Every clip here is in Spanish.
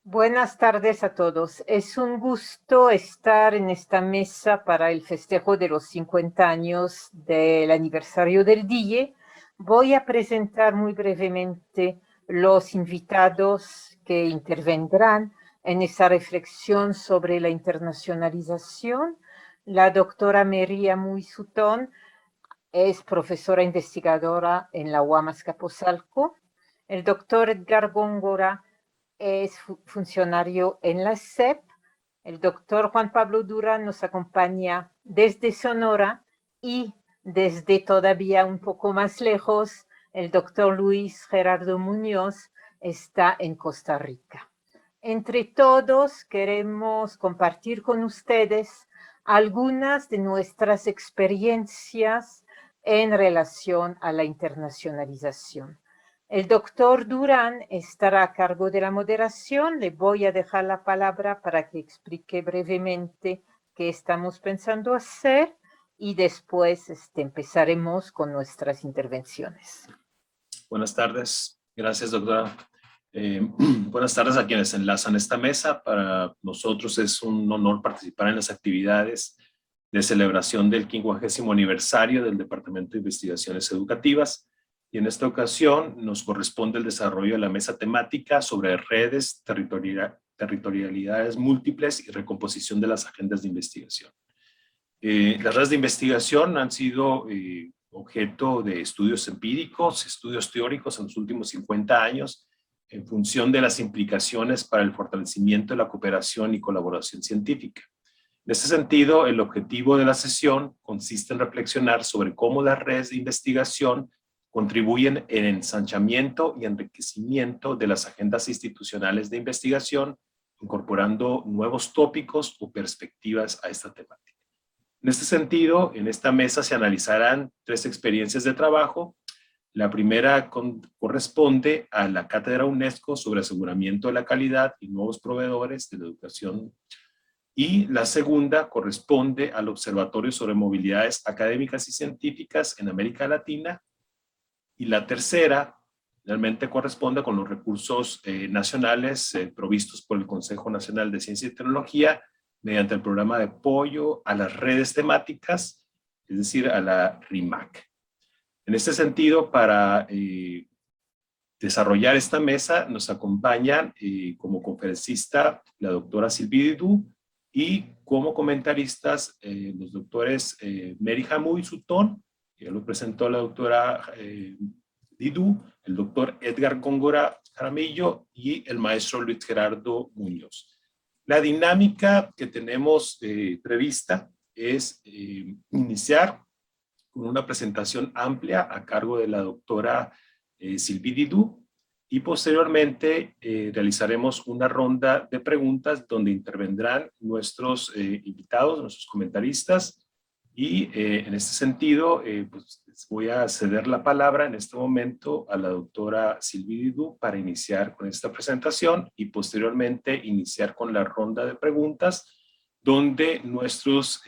Buenas tardes a todos. Es un gusto estar en esta mesa para el festejo de los 50 años del aniversario del DIE. Voy a presentar muy brevemente los invitados que intervendrán en esa reflexión sobre la internacionalización. La doctora María Muisutón es profesora investigadora en la UAM Azcapotzalco. El doctor Edgar Góngora es funcionario en la SEP. El doctor Juan Pablo Durán nos acompaña desde Sonora y desde todavía un poco más lejos, el doctor Luis Gerardo Muñoz está en Costa Rica. Entre todos queremos compartir con ustedes algunas de nuestras experiencias en relación a la internacionalización. El doctor Durán estará a cargo de la moderación. Le voy a dejar la palabra para que explique brevemente qué estamos pensando hacer y después empezaremos con nuestras intervenciones. Buenas tardes. Gracias, doctora. Buenas tardes a quienes enlazan esta mesa. Para nosotros es un honor participar en las actividades de celebración del 50º aniversario del Departamento de Investigaciones Educativas. Y en esta ocasión nos corresponde el desarrollo de la mesa temática sobre redes, territorialidades múltiples y recomposición de las agendas de investigación. Las redes de investigación han sido objeto de estudios empíricos, estudios teóricos en los últimos 50 años, en función de las implicaciones para el fortalecimiento de la cooperación y colaboración científica. En este sentido, el objetivo de la sesión consiste en reflexionar sobre cómo las redes de investigación contribuyen en el ensanchamiento y enriquecimiento de las agendas institucionales de investigación, incorporando nuevos tópicos o perspectivas a esta temática. En este sentido, en esta mesa se analizarán 3 experiencias de trabajo. La primera corresponde a la Cátedra UNESCO sobre aseguramiento de la calidad y nuevos proveedores de la educación. Y la segunda corresponde al Observatorio sobre movilidades académicas y científicas en América Latina. Y la tercera realmente corresponde con los recursos nacionales provistos por el Consejo Nacional de Ciencia y Tecnología mediante el programa de apoyo a las redes temáticas, es decir, a la RIMAC. En este sentido, para desarrollar esta mesa, nos acompañan como conferencista la doctora Sylvie Didou y como comentaristas los doctores Mary Muisutón, que ya lo presentó la doctora Didou, el doctor Edgar Góngora Jaramillo y el maestro Luis Gerardo Muñoz. La dinámica que tenemos prevista es iniciar con una presentación amplia a cargo de la doctora Sylvie Didou y posteriormente realizaremos una ronda de preguntas donde intervendrán nuestros invitados, nuestros comentaristas y en este sentido pues voy a ceder la palabra en este momento a la doctora Sylvie Didou para iniciar con esta presentación y posteriormente iniciar con la ronda de preguntas donde nuestros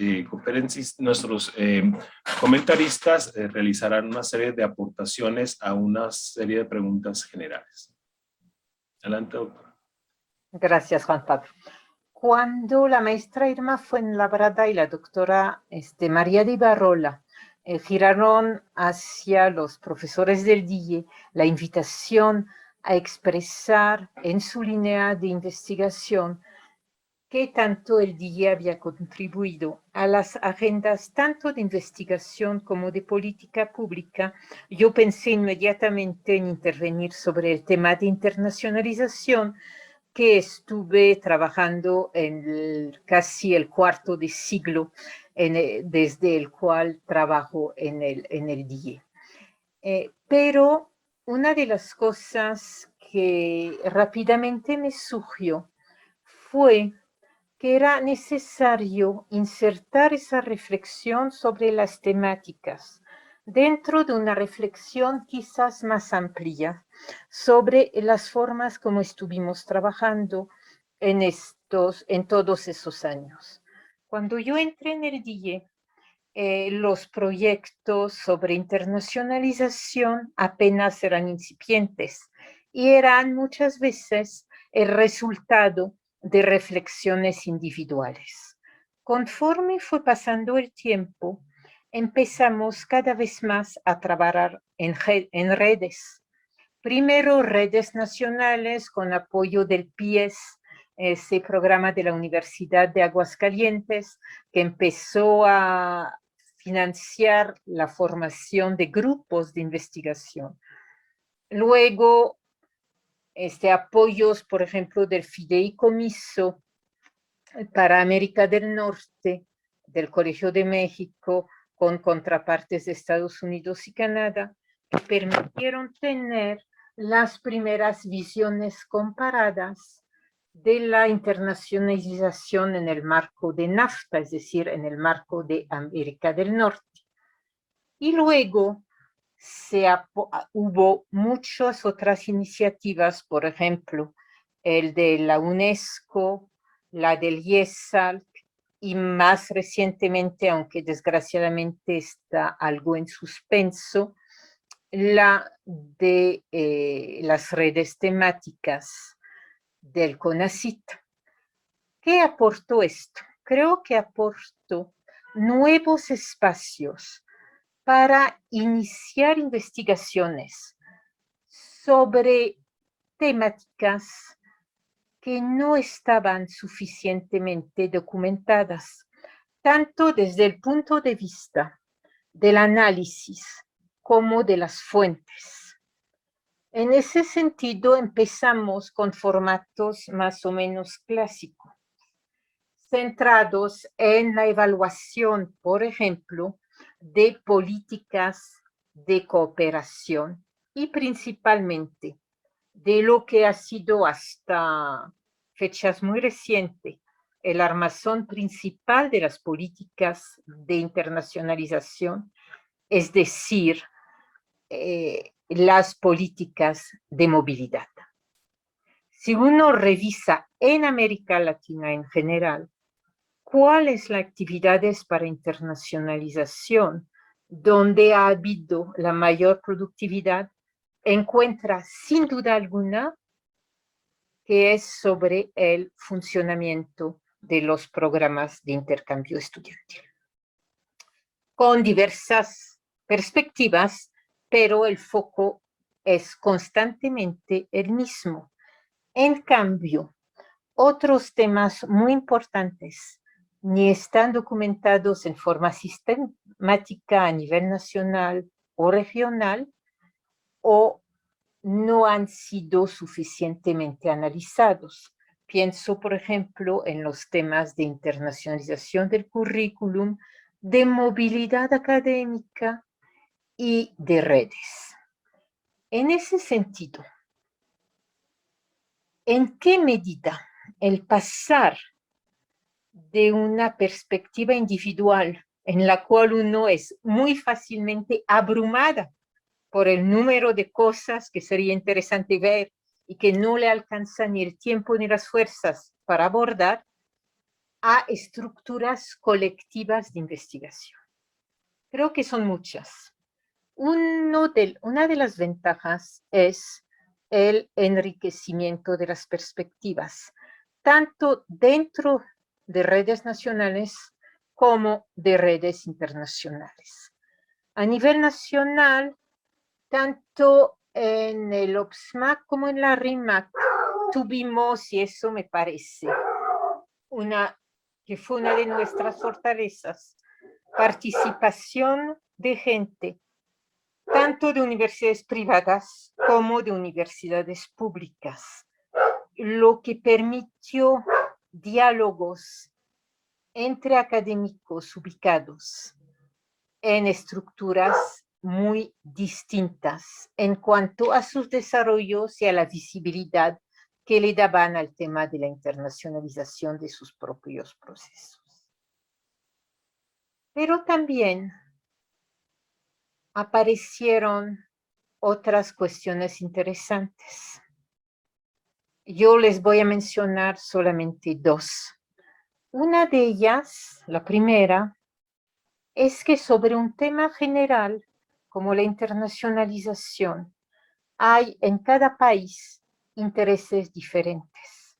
comentaristas realizarán una serie de aportaciones a una serie de preguntas generales. Adelante, doctora. Gracias, Juan Pablo. Cuando la maestra Irma Fuenlabrada y la doctora María de Ibarrola giraron hacia los profesores del DIE la invitación a expresar en su línea de investigación que tanto el DIE había contribuido a las agendas tanto de investigación como de política pública, yo pensé inmediatamente en intervenir sobre el tema de internacionalización que estuve trabajando en casi el cuarto de siglo desde el cual trabajo en el DIE. Pero una de las cosas que rápidamente me surgió fue que era necesario insertar esa reflexión sobre las temáticas dentro de una reflexión quizás más amplia sobre las formas como estuvimos trabajando en todos esos años. Cuando yo entré en el DIE, los proyectos sobre internacionalización apenas eran incipientes y eran muchas veces el resultado de reflexiones individuales. Conforme fue pasando el tiempo, empezamos cada vez más a trabajar en redes. Primero, redes nacionales con apoyo del PIES, ese programa de la Universidad de Aguascalientes, que empezó a financiar la formación de grupos de investigación. Luego, apoyos, por ejemplo, del Fideicomiso para América del Norte, del Colegio de México, con contrapartes de Estados Unidos y Canadá, que permitieron tener las primeras visiones comparadas de la internacionalización en el marco de NAFTA, es decir, en el marco de América del Norte. Y luego hubo muchas otras iniciativas, por ejemplo, el de la UNESCO, la del IESALC, y más recientemente, aunque desgraciadamente está algo en suspenso, la de las redes temáticas del CONACYT. ¿Qué aportó esto? Creo que aportó nuevos espacios para iniciar investigaciones sobre temáticas que no estaban suficientemente documentadas, tanto desde el punto de vista del análisis como de las fuentes. En ese sentido, empezamos con formatos más o menos clásicos, centrados en la evaluación, por ejemplo, de políticas de cooperación y principalmente de lo que ha sido hasta fechas muy recientes el armazón principal de las políticas de internacionalización, es decir, las políticas de movilidad. Si uno revisa en América Latina en general, ¿cuáles las actividades para internacionalización donde ha habido la mayor productividad? Encuentra sin duda alguna que es sobre el funcionamiento de los programas de intercambio estudiantil, con diversas perspectivas, pero el foco es constantemente el mismo. En cambio, otros temas muy importantes ni están documentados en forma sistemática a nivel nacional o regional, o no han sido suficientemente analizados. Pienso, por ejemplo, en los temas de internacionalización del currículum, de movilidad académica y de redes. En ese sentido, ¿en qué medida el pasar de una perspectiva individual en la cual uno es muy fácilmente abrumada por el número de cosas que sería interesante ver y que no le alcanza ni el tiempo ni las fuerzas para abordar, a estructuras colectivas de investigación? Creo que son muchas. Una de las ventajas es el enriquecimiento de las perspectivas, tanto dentro de redes nacionales como de redes internacionales. A nivel nacional, tanto en el OPSMAC como en la RIMAC tuvimos, y eso me parece que fue una de nuestras fortalezas, participación de gente, tanto de universidades privadas como de universidades públicas, lo que permitió diálogos entre académicos ubicados en estructuras muy distintas en cuanto a sus desarrollos y a la visibilidad que le daban al tema de la internacionalización de sus propios procesos. Pero también aparecieron otras cuestiones interesantes. Yo les voy a mencionar solamente dos. Una de ellas, la primera, es que sobre un tema general como la internacionalización, hay en cada país intereses diferentes.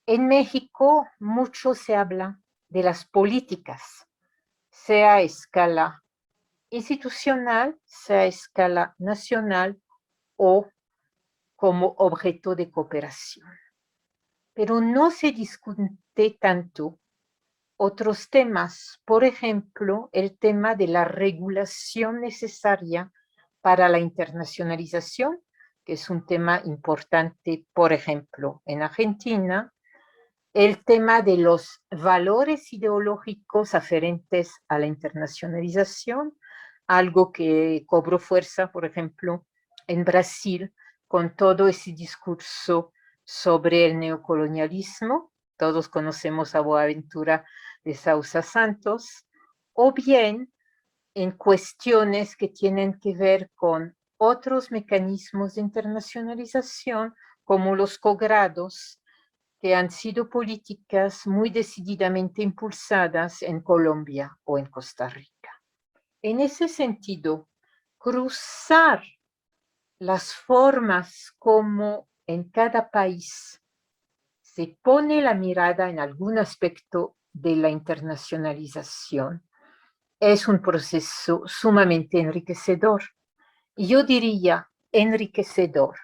En México mucho se habla de las políticas, sea a escala institucional, sea a escala nacional o como objeto de cooperación. Pero no se discute tanto otros temas, por ejemplo, el tema de la regulación necesaria para la internacionalización, que es un tema importante, por ejemplo, en Argentina, el tema de los valores ideológicos aferentes a la internacionalización, algo que cobró fuerza, por ejemplo, en Brasil, con todo ese discurso sobre el neocolonialismo. Todos conocemos a Boaventura de Sousa Santos, o bien en cuestiones que tienen que ver con otros mecanismos de internacionalización, como los cogrados, que han sido políticas muy decididamente impulsadas en Colombia o en Costa Rica. En ese sentido, cruzar las formas como en cada país se pone la mirada en algún aspecto de la internacionalización es un proceso sumamente enriquecedor. Y yo diría enriquecedor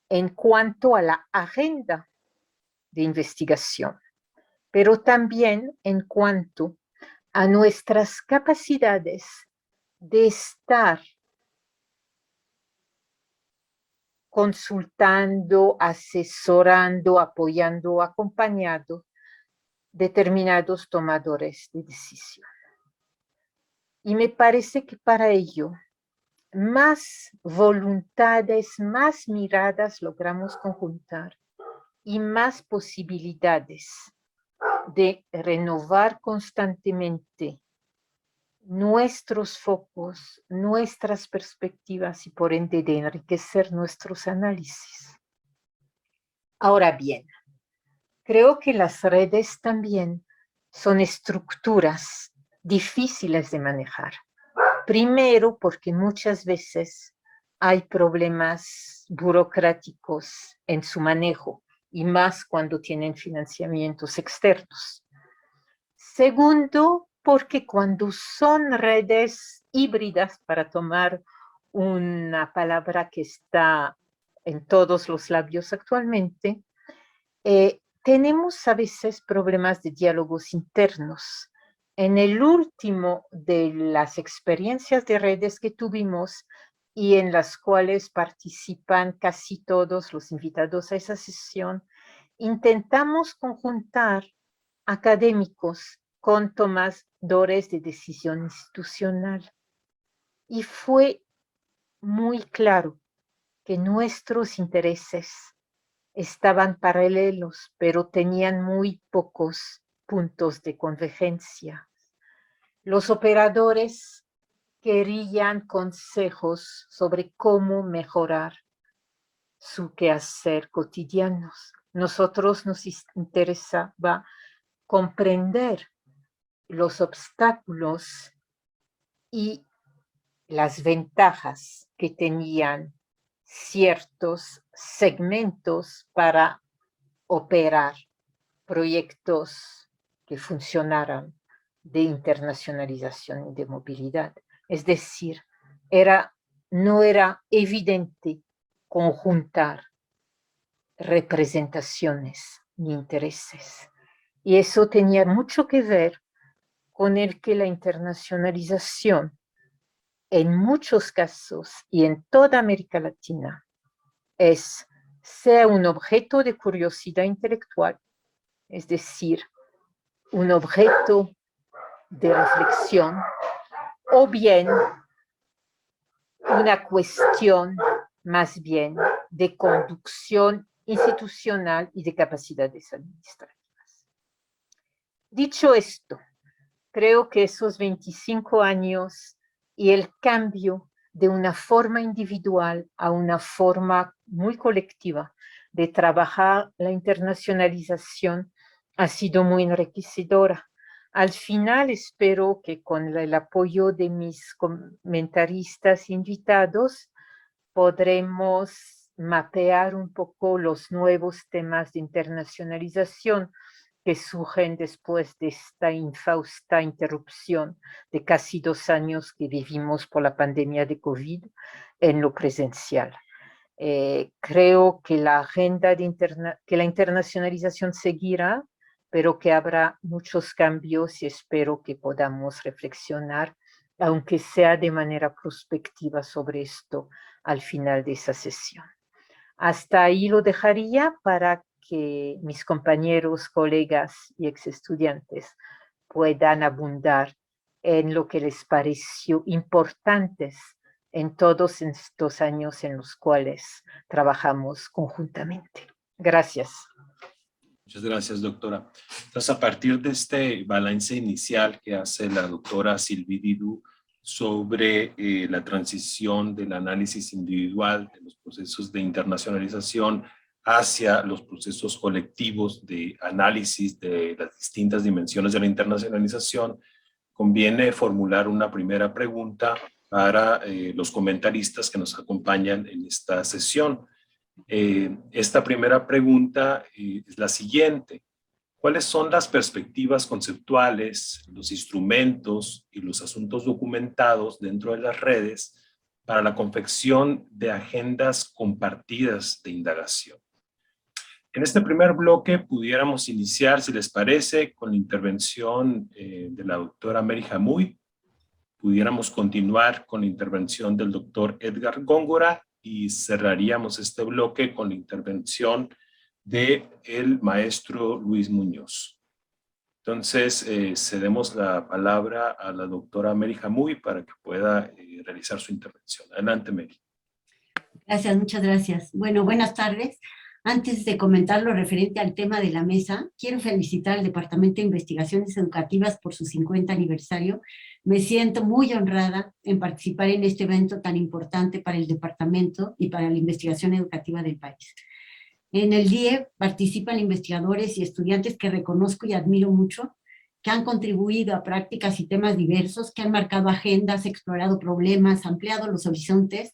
en cuanto a la agenda de investigación, pero también en cuanto a nuestras capacidades de estar consultando, asesorando, apoyando, acompañando determinados tomadores de decisión. Y me parece que para ello, más voluntades, más miradas logramos conjuntar y más posibilidades de renovar constantemente nuestros focos, nuestras perspectivas y por ende de enriquecer nuestros análisis. Ahora bien, creo que las redes también son estructuras difíciles de manejar. Primero, porque muchas veces hay problemas burocráticos en su manejo y más cuando tienen financiamientos externos. Segundo, porque cuando son redes híbridas, para tomar una palabra que está en todos los labios actualmente, tenemos a veces problemas de diálogos internos. En el último de las experiencias de redes que tuvimos y en las cuales participan casi todos los invitados a esa sesión, intentamos conjuntar académicos con tomadores de decisión institucional. Y fue muy claro que nuestros intereses estaban paralelos, pero tenían muy pocos puntos de convergencia. Los operadores querían consejos sobre cómo mejorar su quehacer cotidiano. Nosotros nos interesaba comprender los obstáculos y las ventajas que tenían ciertos segmentos para operar proyectos que funcionaran de internacionalización y de movilidad. Es decir, no era evidente conjuntar representaciones ni intereses. Y eso tenía mucho que ver con el que la internacionalización en muchos casos y en toda América Latina sea un objeto de curiosidad intelectual, es decir, un objeto de reflexión, o bien una cuestión más bien de conducción institucional y de capacidades administrativas. Dicho esto, creo que esos 25 años y el cambio de una forma individual a una forma muy colectiva de trabajar la internacionalización ha sido muy enriquecedora. Al final espero que con el apoyo de mis comentaristas invitados podremos mapear un poco los nuevos temas de internacionalización que surgen después de esta infausta interrupción de casi 2 años que vivimos por la pandemia de COVID en lo presencial. Creo que la agenda que la internacionalización seguirá, pero que habrá muchos cambios y espero que podamos reflexionar, aunque sea de manera prospectiva, sobre esto al final de esa sesión. Hasta ahí lo dejaría para que mis compañeros, colegas y exestudiantes puedan abundar en lo que les pareció importantes en todos estos años en los cuales trabajamos conjuntamente. Gracias. Muchas gracias, doctora. Entonces, a partir de este balance inicial que hace la doctora Sylvie Didou sobre la transición del análisis individual de los procesos de internacionalización hacia los procesos colectivos de análisis de las distintas dimensiones de la internacionalización, conviene formular una primera pregunta para los comentaristas que nos acompañan en esta sesión. Esta primera pregunta es la siguiente. ¿Cuáles son las perspectivas conceptuales, los instrumentos y los asuntos documentados dentro de las redes para la confección de agendas compartidas de indagación? En este primer bloque pudiéramos iniciar, si les parece, con la intervención de la doctora Mary Jamui. Pudiéramos continuar con la intervención del doctor Edgar Góngora y cerraríamos este bloque con la intervención del maestro Luis Muñoz. Entonces, cedemos la palabra a la doctora Mary Jamui para que pueda realizar su intervención. Adelante, Mary. Gracias, muchas gracias. Bueno, buenas tardes. Antes de comentar lo referente al tema de la mesa, quiero felicitar al Departamento de Investigaciones Educativas por su 50 aniversario. Me siento muy honrada en participar en este evento tan importante para el departamento y para la investigación educativa del país. En el DIE participan investigadores y estudiantes que reconozco y admiro mucho, que han contribuido a prácticas y temas diversos, que han marcado agendas, explorado problemas, ampliado los horizontes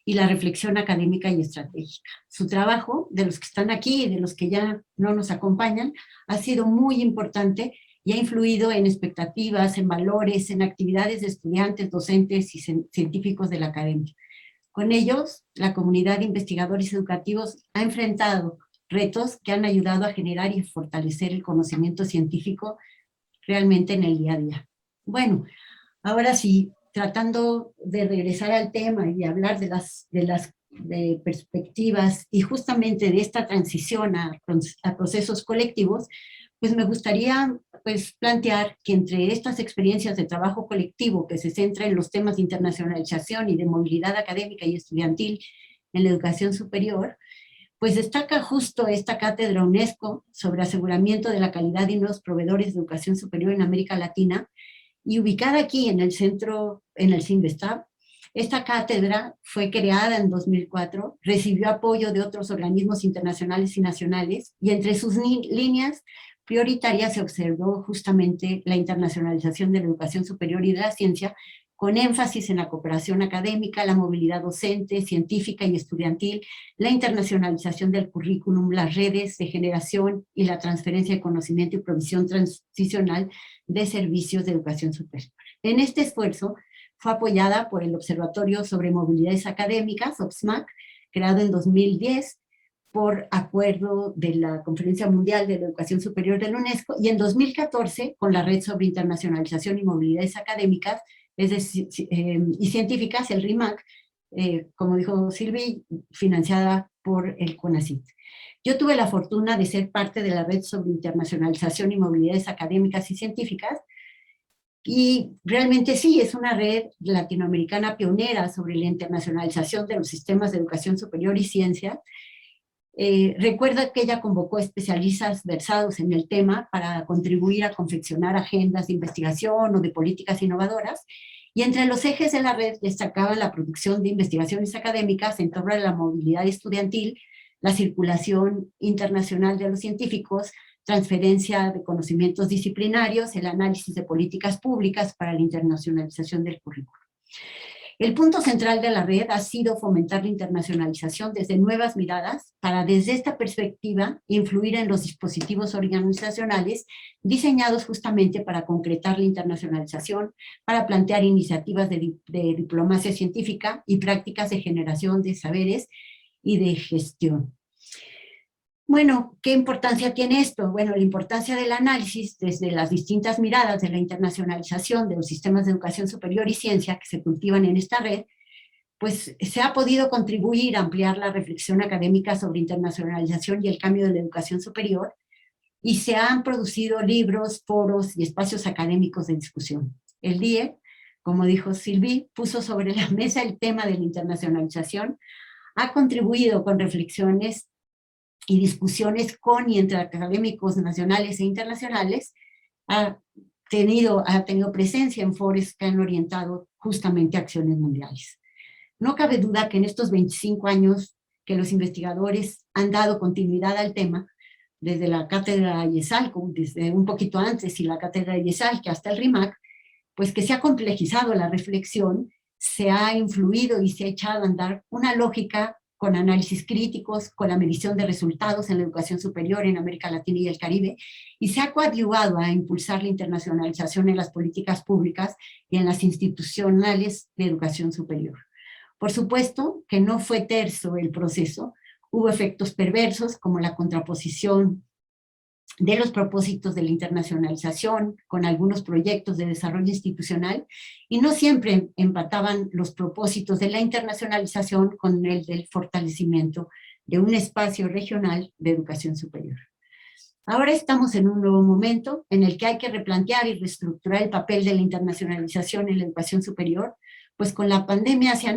y la reflexión académica y estratégica. Su trabajo, de los que están aquí y de los que ya no nos acompañan, ha sido muy importante y ha influido en expectativas, en valores, en actividades de estudiantes, docentes y científicos de la academia. Con ellos, la comunidad de investigadores educativos ha enfrentado retos que han ayudado a generar y fortalecer el conocimiento científico realmente en el día a día. Bueno, ahora sí, tratando de regresar al tema y hablar de las perspectivas y justamente de esta transición a procesos colectivos, pues me gustaría plantear que entre estas experiencias de trabajo colectivo que se centra en los temas de internacionalización y de movilidad académica y estudiantil en la educación superior, pues destaca justo esta cátedra UNESCO sobre aseguramiento de la calidad de nuevos proveedores de educación superior en América Latina, y ubicada aquí en el centro, en el CINVESTAB. Esta cátedra fue creada en 2004, recibió apoyo de otros organismos internacionales y nacionales, y entre sus líneas prioritarias se observó justamente la internacionalización de la educación superior y de la ciencia, con énfasis en la cooperación académica, la movilidad docente, científica y estudiantil, la internacionalización del currículum, las redes de generación y la transferencia de conocimiento y provisión transicional de servicios de educación superior. En este esfuerzo fue apoyada por el Observatorio sobre Movilidades Académicas, OBSMAC, creado en 2010 por acuerdo de la Conferencia Mundial de la Educación Superior de la UNESCO, y en 2014 con la Red sobre Internacionalización y Movilidades Académicas y Científicas, el RIMAC, como dijo Sylvie, financiada por el CONACYT. Yo tuve la fortuna de ser parte de la Red sobre Internacionalización y Movilidades Académicas y Científicas, y realmente sí, es una red latinoamericana pionera sobre la internacionalización de los sistemas de educación superior y ciencia. Recuerda que ella convocó especialistas versados en el tema para contribuir a confeccionar agendas de investigación o de políticas innovadoras, y entre los ejes de la red destacaba la producción de investigaciones académicas en torno a la movilidad estudiantil, la circulación internacional de los científicos, transferencia de conocimientos disciplinarios, el análisis de políticas públicas para la internacionalización del currículo. El punto central de la red ha sido fomentar la internacionalización desde nuevas miradas para, desde esta perspectiva, influir en los dispositivos organizacionales diseñados justamente para concretar la internacionalización, para plantear iniciativas de diplomacia científica y prácticas de generación de saberes y de gestión. Bueno, ¿qué importancia tiene esto? Bueno, la importancia del análisis desde las distintas miradas de la internacionalización de los sistemas de educación superior y ciencia que se cultivan en esta red, pues se ha podido contribuir a ampliar la reflexión académica sobre internacionalización y el cambio de la educación superior, y se han producido libros, foros y espacios académicos de discusión. El DIE, como dijo Sylvie, puso sobre la mesa el tema de la internacionalización, ha contribuido con reflexiones y discusiones con y entre académicos nacionales e internacionales, ha tenido presencia en foros que han orientado justamente a acciones mundiales. No cabe duda que en estos 25 años que los investigadores han dado continuidad al tema, desde la cátedra IESAL, desde un poquito antes, y la cátedra IESAL, que hasta el RIMAC, pues que se ha complejizado la reflexión, se ha influido y se ha echado a andar una lógica con análisis críticos, con la medición de resultados en la educación superior en América Latina y el Caribe, y se ha coadyuvado a impulsar la internacionalización en las políticas públicas y en las institucionales de educación superior. Por supuesto que no fue terso el proceso, hubo efectos perversos como la contraposición de los propósitos de la internacionalización con algunos proyectos de desarrollo institucional, y no siempre empataban los propósitos de la internacionalización con el del fortalecimiento de un espacio regional de educación superior. Ahora estamos en un nuevo momento en el que hay que replantear y reestructurar el papel de la internacionalización en la educación superior, pues con la pandemia se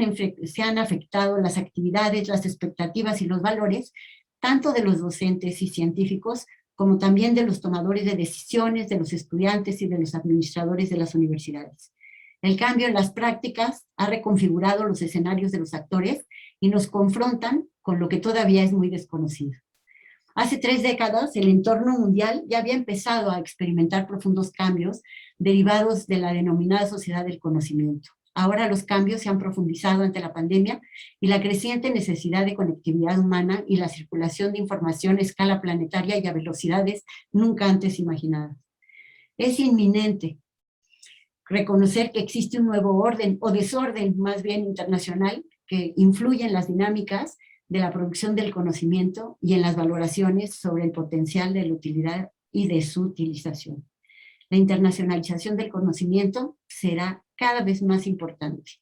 han afectado las actividades, las expectativas y los valores, tanto de los docentes y científicos, como también de los tomadores de decisiones, de los estudiantes y de los administradores de las universidades. El cambio en las prácticas ha reconfigurado los escenarios de los actores y nos confrontan con lo que todavía es muy desconocido. Hace 3 décadas, el entorno mundial ya había empezado a experimentar profundos cambios derivados de la denominada sociedad del conocimiento. Ahora los cambios se han profundizado ante la pandemia y la creciente necesidad de conectividad humana y la circulación de información a escala planetaria y a velocidades nunca antes imaginadas. Es inminente reconocer que existe un nuevo orden, o desorden más bien internacional, que influye en las dinámicas de la producción del conocimiento y en las valoraciones sobre el potencial de la utilidad y de su utilización. La internacionalización del conocimiento será cada vez más importante,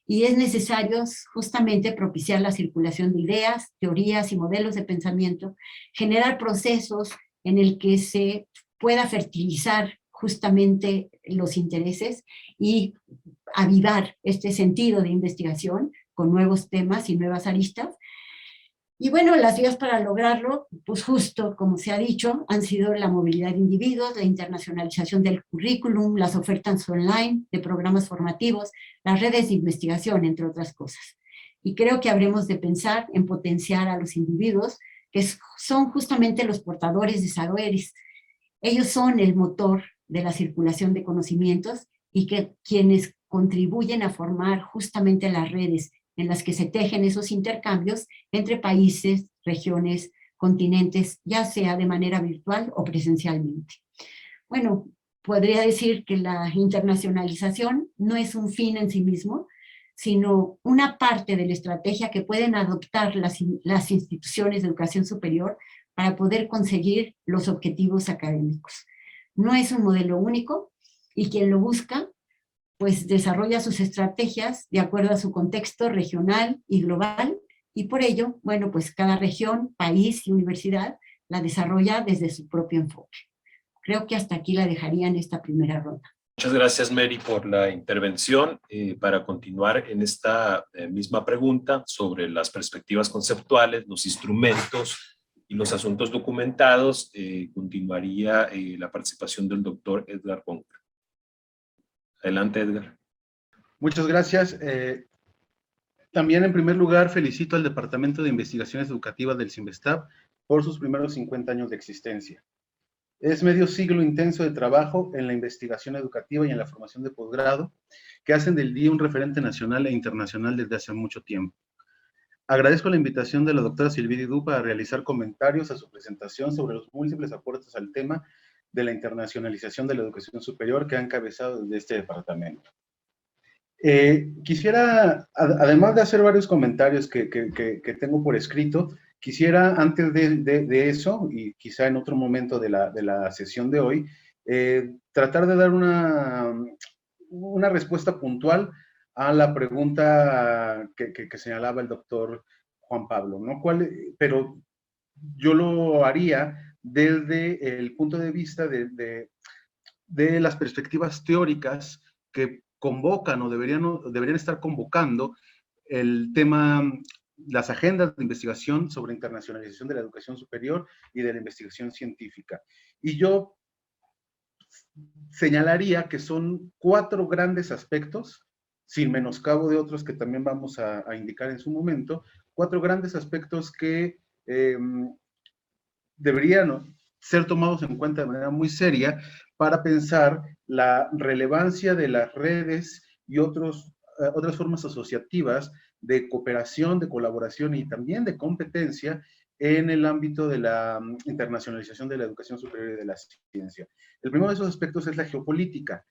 y es necesario justamente propiciar la circulación de ideas, teorías y modelos de pensamiento, generar procesos en el que se pueda fertilizar justamente los intereses y avivar este sentido de investigación con nuevos temas y nuevas aristas. Y bueno, las vías para lograrlo, pues justo como se ha dicho, han sido la movilidad de individuos, la internacionalización del currículum, las ofertas online de programas formativos, las redes de investigación, entre otras cosas. Y creo que habremos de pensar en potenciar a los individuos, que son justamente los portadores de saberes. Ellos son el motor de la circulación de conocimientos y quienes contribuyen a formar justamente las redes en las que se tejen esos intercambios entre países, regiones, continentes, ya sea de manera virtual o presencialmente. Bueno, podría decir que la internacionalización no es un fin en sí mismo, sino una parte de la estrategia que pueden adoptar las instituciones de educación superior para poder conseguir los objetivos académicos. No es un modelo único, y quien lo busca pues desarrolla sus estrategias de acuerdo a su contexto regional y global, y por ello, bueno, pues cada región, país y universidad la desarrolla desde su propio enfoque. Creo que hasta aquí la dejaría en esta primera ronda. Muchas gracias, Mary, por la intervención. Para continuar en esta misma pregunta sobre las perspectivas conceptuales, los instrumentos y los asuntos documentados, continuaría la participación del doctor Edgar Bonca. Adelante, Edgar. Muchas gracias. También, en primer lugar, felicito al Departamento de Investigaciones Educativas del CINVESTAB por sus primeros 50 años de existencia. Es medio siglo intenso de trabajo en la investigación educativa y en la formación de posgrado, que hacen del DIE un referente nacional e internacional desde hace mucho tiempo. Agradezco la invitación de la doctora Sylvie Didú para realizar comentarios a su presentación sobre los múltiples aportes al tema de la internacionalización de la educación superior que ha encabezado desde este departamento. Quisiera, además de hacer varios comentarios que tengo por escrito, quisiera antes de eso, y quizá en otro momento de la sesión de hoy, tratar de dar una respuesta puntual a la pregunta que señalaba el doctor Juan Pablo, ¿no? Pero yo lo haría desde el punto de vista de las perspectivas teóricas que convocan o deberían estar convocando el tema, las agendas de investigación sobre internacionalización de la educación superior y de la investigación científica. Y yo señalaría que son 4 grandes aspectos, sin menoscabo de otros que también vamos a indicar en su momento, 4 grandes aspectos que deberían ser tomados en cuenta de manera muy seria para pensar la relevancia de las redes y otras formas asociativas de cooperación, de colaboración y también de competencia en el ámbito de la internacionalización de la educación superior y de la ciencia. El primero de esos aspectos es la geopolítica.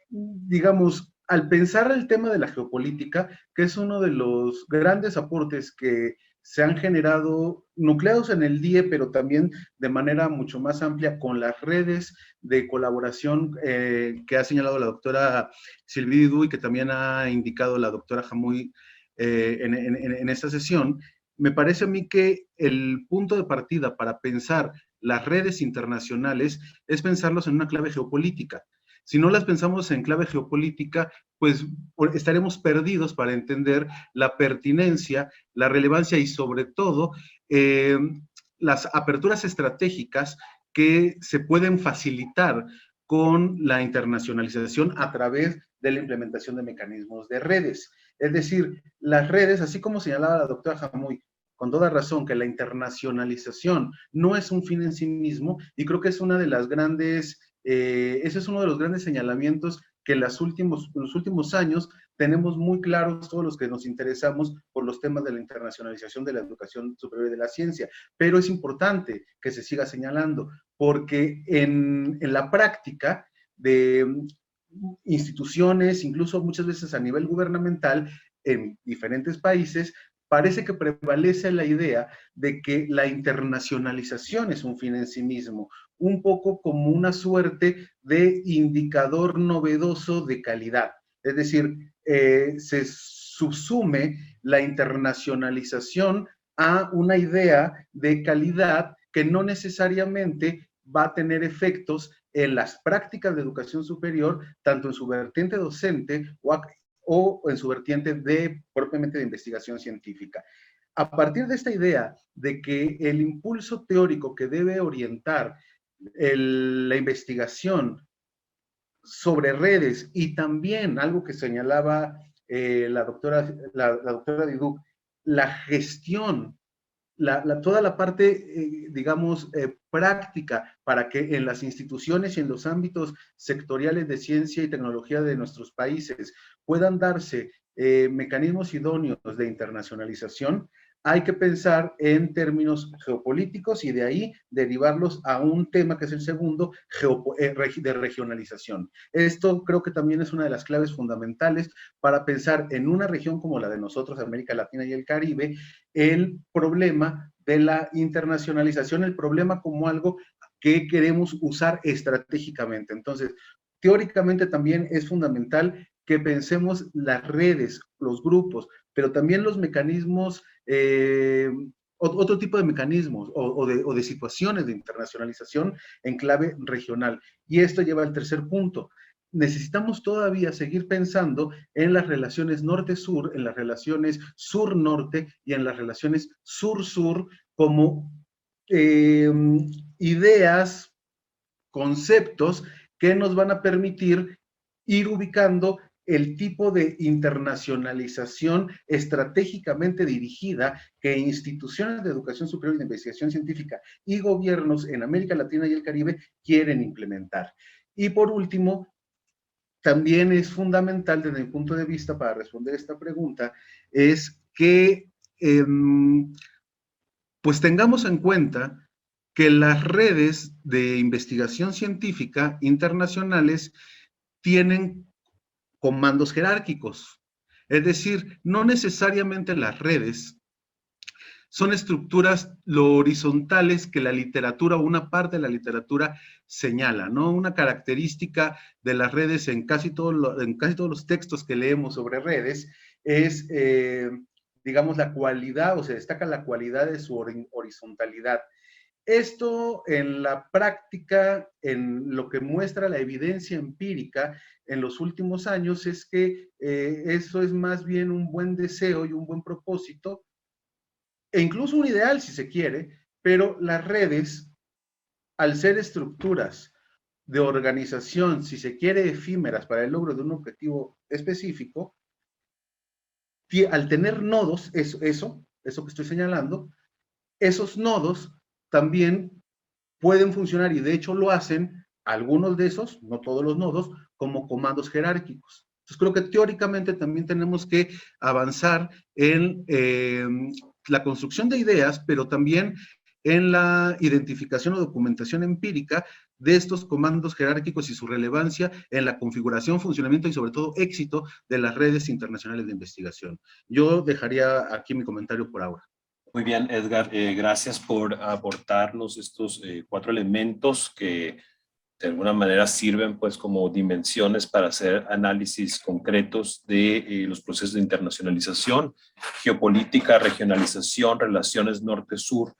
Digamos, al pensar el tema de la geopolítica, que es uno de los grandes aportes que se han generado nucleados en el DIE, pero también de manera mucho más amplia con las redes de colaboración que ha señalado la doctora Sylvie Didú y que también ha indicado la doctora Jamuy en esta sesión. Me parece a mí que el punto de partida para pensar las redes internacionales es pensarlos en una clave geopolítica. Si no las pensamos en clave geopolítica, pues estaremos perdidos para entender la pertinencia, la relevancia y sobre todo las aperturas estratégicas que se pueden facilitar con la internacionalización a través de la implementación de mecanismos de redes. Es decir, las redes, así como señalaba la doctora Jamuy, con toda razón, que la internacionalización no es un fin en sí mismo, y creo que es una de las grandes ese es uno de los grandes señalamientos que en los últimos años tenemos muy claros todos los que nos interesamos por los temas de la internacionalización de la educación superior y de la ciencia. Pero es importante que se siga señalando, porque en la práctica de instituciones, incluso muchas veces a nivel gubernamental, en diferentes países, parece que prevalece la idea de que la internacionalización es un fin en sí mismo, un poco como una suerte de indicador novedoso de calidad. Es decir, se subsume la internacionalización a una idea de calidad que no necesariamente va a tener efectos en las prácticas de educación superior, tanto en su vertiente docente o en su vertiente propiamente de investigación científica. A partir de esta idea de que el impulso teórico que debe orientar la investigación sobre redes y también algo que señalaba la doctora Didú, la gestión, toda la parte, digamos, práctica para que en las instituciones y en los ámbitos sectoriales de ciencia y tecnología de nuestros países puedan darse mecanismos idóneos de internacionalización, hay que pensar en términos geopolíticos y de ahí derivarlos a un tema que es el segundo, de regionalización. Esto creo que también es una de las claves fundamentales para pensar en una región como la de nosotros, América Latina y el Caribe, el problema de la internacionalización, el problema como algo que queremos usar estratégicamente. Entonces, teóricamente también es fundamental que pensemos las redes, los grupos, pero también los mecanismos, otro tipo de mecanismos o de situaciones de internacionalización en clave regional. Y esto lleva al tercer punto. Necesitamos todavía seguir pensando en las relaciones norte-sur, en las relaciones sur-norte y en las relaciones sur-sur como ideas, conceptos que nos van a permitir ir ubicando el tipo de internacionalización estratégicamente dirigida que instituciones de educación superior y de investigación científica y gobiernos en América Latina y el Caribe quieren implementar. Y por último, también es fundamental desde mi punto de vista para responder esta pregunta, es que pues tengamos en cuenta que las redes de investigación científica internacionales tienen comandos jerárquicos. Es decir, no necesariamente las redes son estructuras lo horizontales que la literatura o una parte de la literatura señala, ¿no? Una característica de las redes en casi todos los textos que leemos sobre redes es, digamos, la cualidad, o se destaca la cualidad de su horizontalidad. Esto en la práctica, en lo que muestra la evidencia empírica en los últimos años, es que eso es más bien un buen deseo y un buen propósito, e incluso un ideal si se quiere, pero las redes, al ser estructuras de organización, si se quiere, efímeras para el logro de un objetivo específico, al tener nodos, eso que estoy señalando, esos nodos también pueden funcionar, y de hecho lo hacen, algunos de esos, no todos los nodos, como comandos jerárquicos. Entonces creo que teóricamente también tenemos que avanzar en la construcción de ideas, pero también en la identificación o documentación empírica de estos comandos jerárquicos y su relevancia en la configuración, funcionamiento y sobre todo éxito de las redes internacionales de investigación. Yo dejaría aquí mi comentario por ahora. Muy bien, Edgar, gracias por aportarnos estos 4 elementos que de alguna manera sirven pues como dimensiones para hacer análisis concretos de los procesos de internacionalización, geopolítica, regionalización, relaciones norte-sur,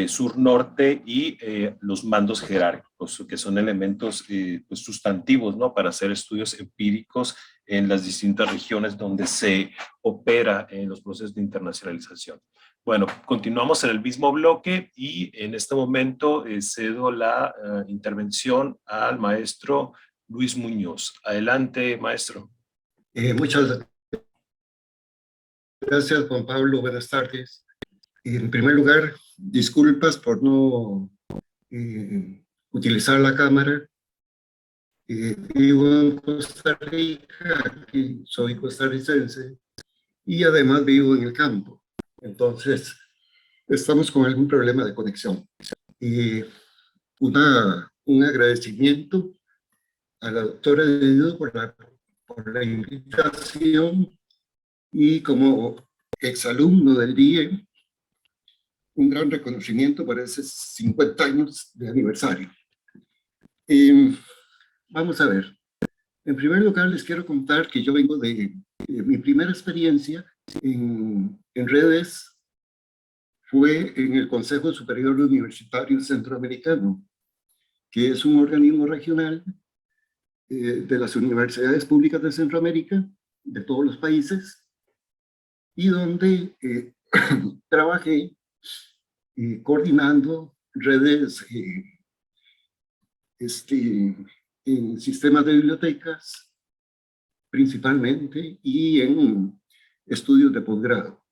sur-norte y los mandos jerárquicos, que son elementos pues sustantivos, ¿no? Para hacer estudios empíricos en las distintas regiones donde se opera en los procesos de internacionalización. Bueno, continuamos en el mismo bloque y en este momento cedo la intervención al maestro Luis Muñoz. Adelante, maestro. Muchas gracias, Juan Pablo. Buenas tardes. En primer lugar, disculpas por no utilizar la cámara. Vivo en Costa Rica, aquí soy costarricense y además vivo en el campo. Entonces, estamos con algún problema de conexión. Y un agradecimiento a la doctora Edido por la invitación, y como exalumno del DIE, un gran reconocimiento por esos 50 años de aniversario. Vamos a ver. En primer lugar, les quiero contar que yo vengo de mi primera experiencia en redes fue en el Consejo Superior Universitario Centroamericano, que es un organismo regional de las universidades públicas de Centroamérica, de todos los países, y donde trabajé coordinando redes en sistemas de bibliotecas, principalmente, y en estudios de posgrado.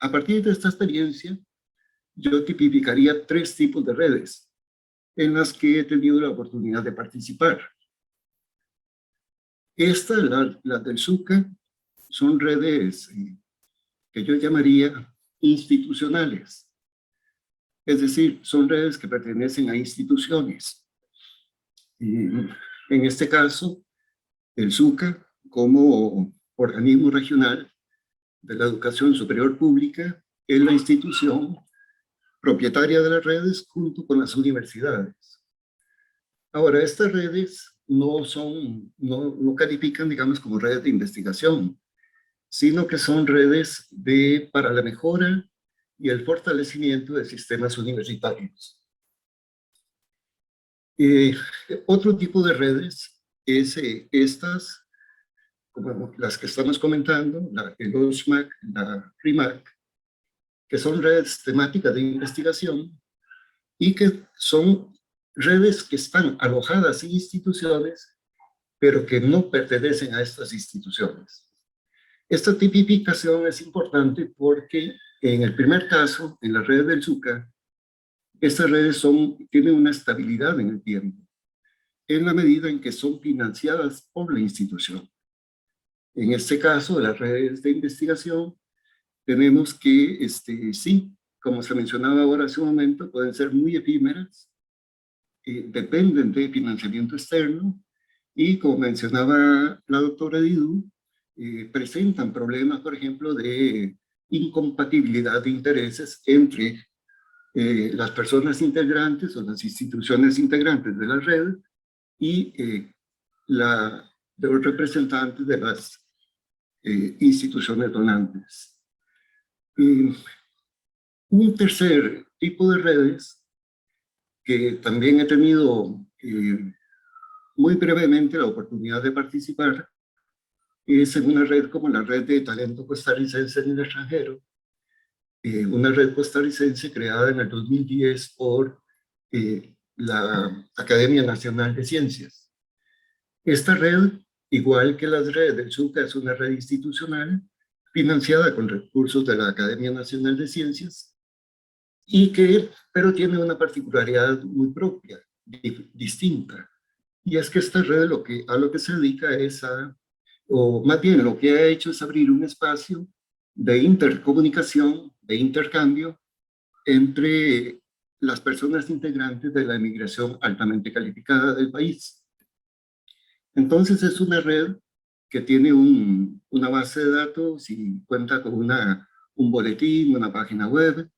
A partir de esta experiencia, yo tipificaría 3 tipos de redes en las que he tenido la oportunidad de participar. Las del SUCA, son redes que yo llamaría institucionales. Es decir, son redes que pertenecen a instituciones. En este caso, el SUCA, como organismo regional de la educación superior pública, es la institución propietaria de las redes junto con las universidades. Ahora, estas redes no califican, digamos, como redes de investigación, sino que son redes para la mejora y el fortalecimiento de sistemas universitarios. Otro tipo de redes es estas, como las que estamos comentando, el OSMAC, la RIMAC, que son redes temáticas de investigación y que son redes que están alojadas en instituciones, pero que no pertenecen a estas instituciones. Esta tipificación es importante porque en el primer caso, en la red del Zuca, estas redes tienen una estabilidad en el tiempo, en la medida en que son financiadas por la institución. En este caso, las redes de investigación, tenemos que, sí, como se mencionaba ahora hace un momento, pueden ser muy efímeras, dependen de financiamiento externo, y como mencionaba la doctora Didú, presentan problemas, por ejemplo, de incompatibilidad de intereses entre las personas integrantes o las instituciones integrantes de la red y de los representantes de las instituciones donantes. Un tercer tipo de redes que también he tenido muy brevemente la oportunidad de participar es en una red como la Red de Talento Costarricense en el extranjero, una red costarricense creada en el 2010 por la Academia Nacional de Ciencias. Esta red, igual que las redes del Zuca, es una red institucional financiada con recursos de la Academia Nacional de Ciencias, pero tiene una particularidad muy propia, distinta, y es que esta red a lo que se dedica es o más bien lo que ha hecho es abrir un espacio de intercomunicación, de intercambio entre las personas integrantes de la emigración altamente calificada del país. Entonces es una red que tiene una base de datos y cuenta con un boletín, una página web,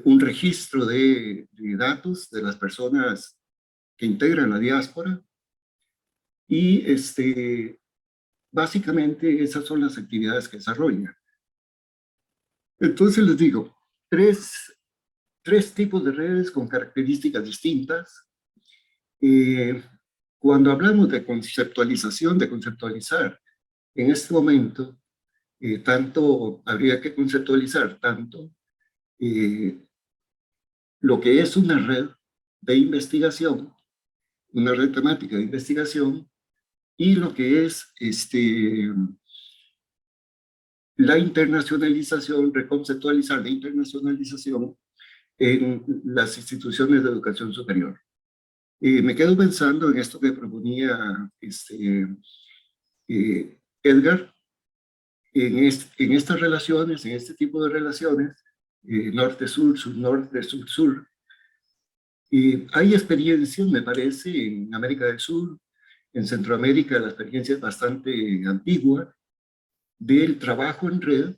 un registro de datos de las personas que integran la diáspora, y básicamente esas son las actividades que desarrolla. Entonces les digo, tres tipos de redes con características distintas. Cuando hablamos de conceptualización, de conceptualizar, en este momento, habría que conceptualizar tanto lo que es una red de investigación, una red temática de investigación, y lo que es la internacionalización, reconceptualizar la internacionalización en las instituciones de educación superior. Me quedo pensando en esto que proponía Edgar, en estas relaciones, en este tipo de relaciones, norte-sur, sur-norte, sur-sur. Hay experiencias, me parece, en América del Sur, en Centroamérica, la experiencia es bastante antigua, del trabajo en red,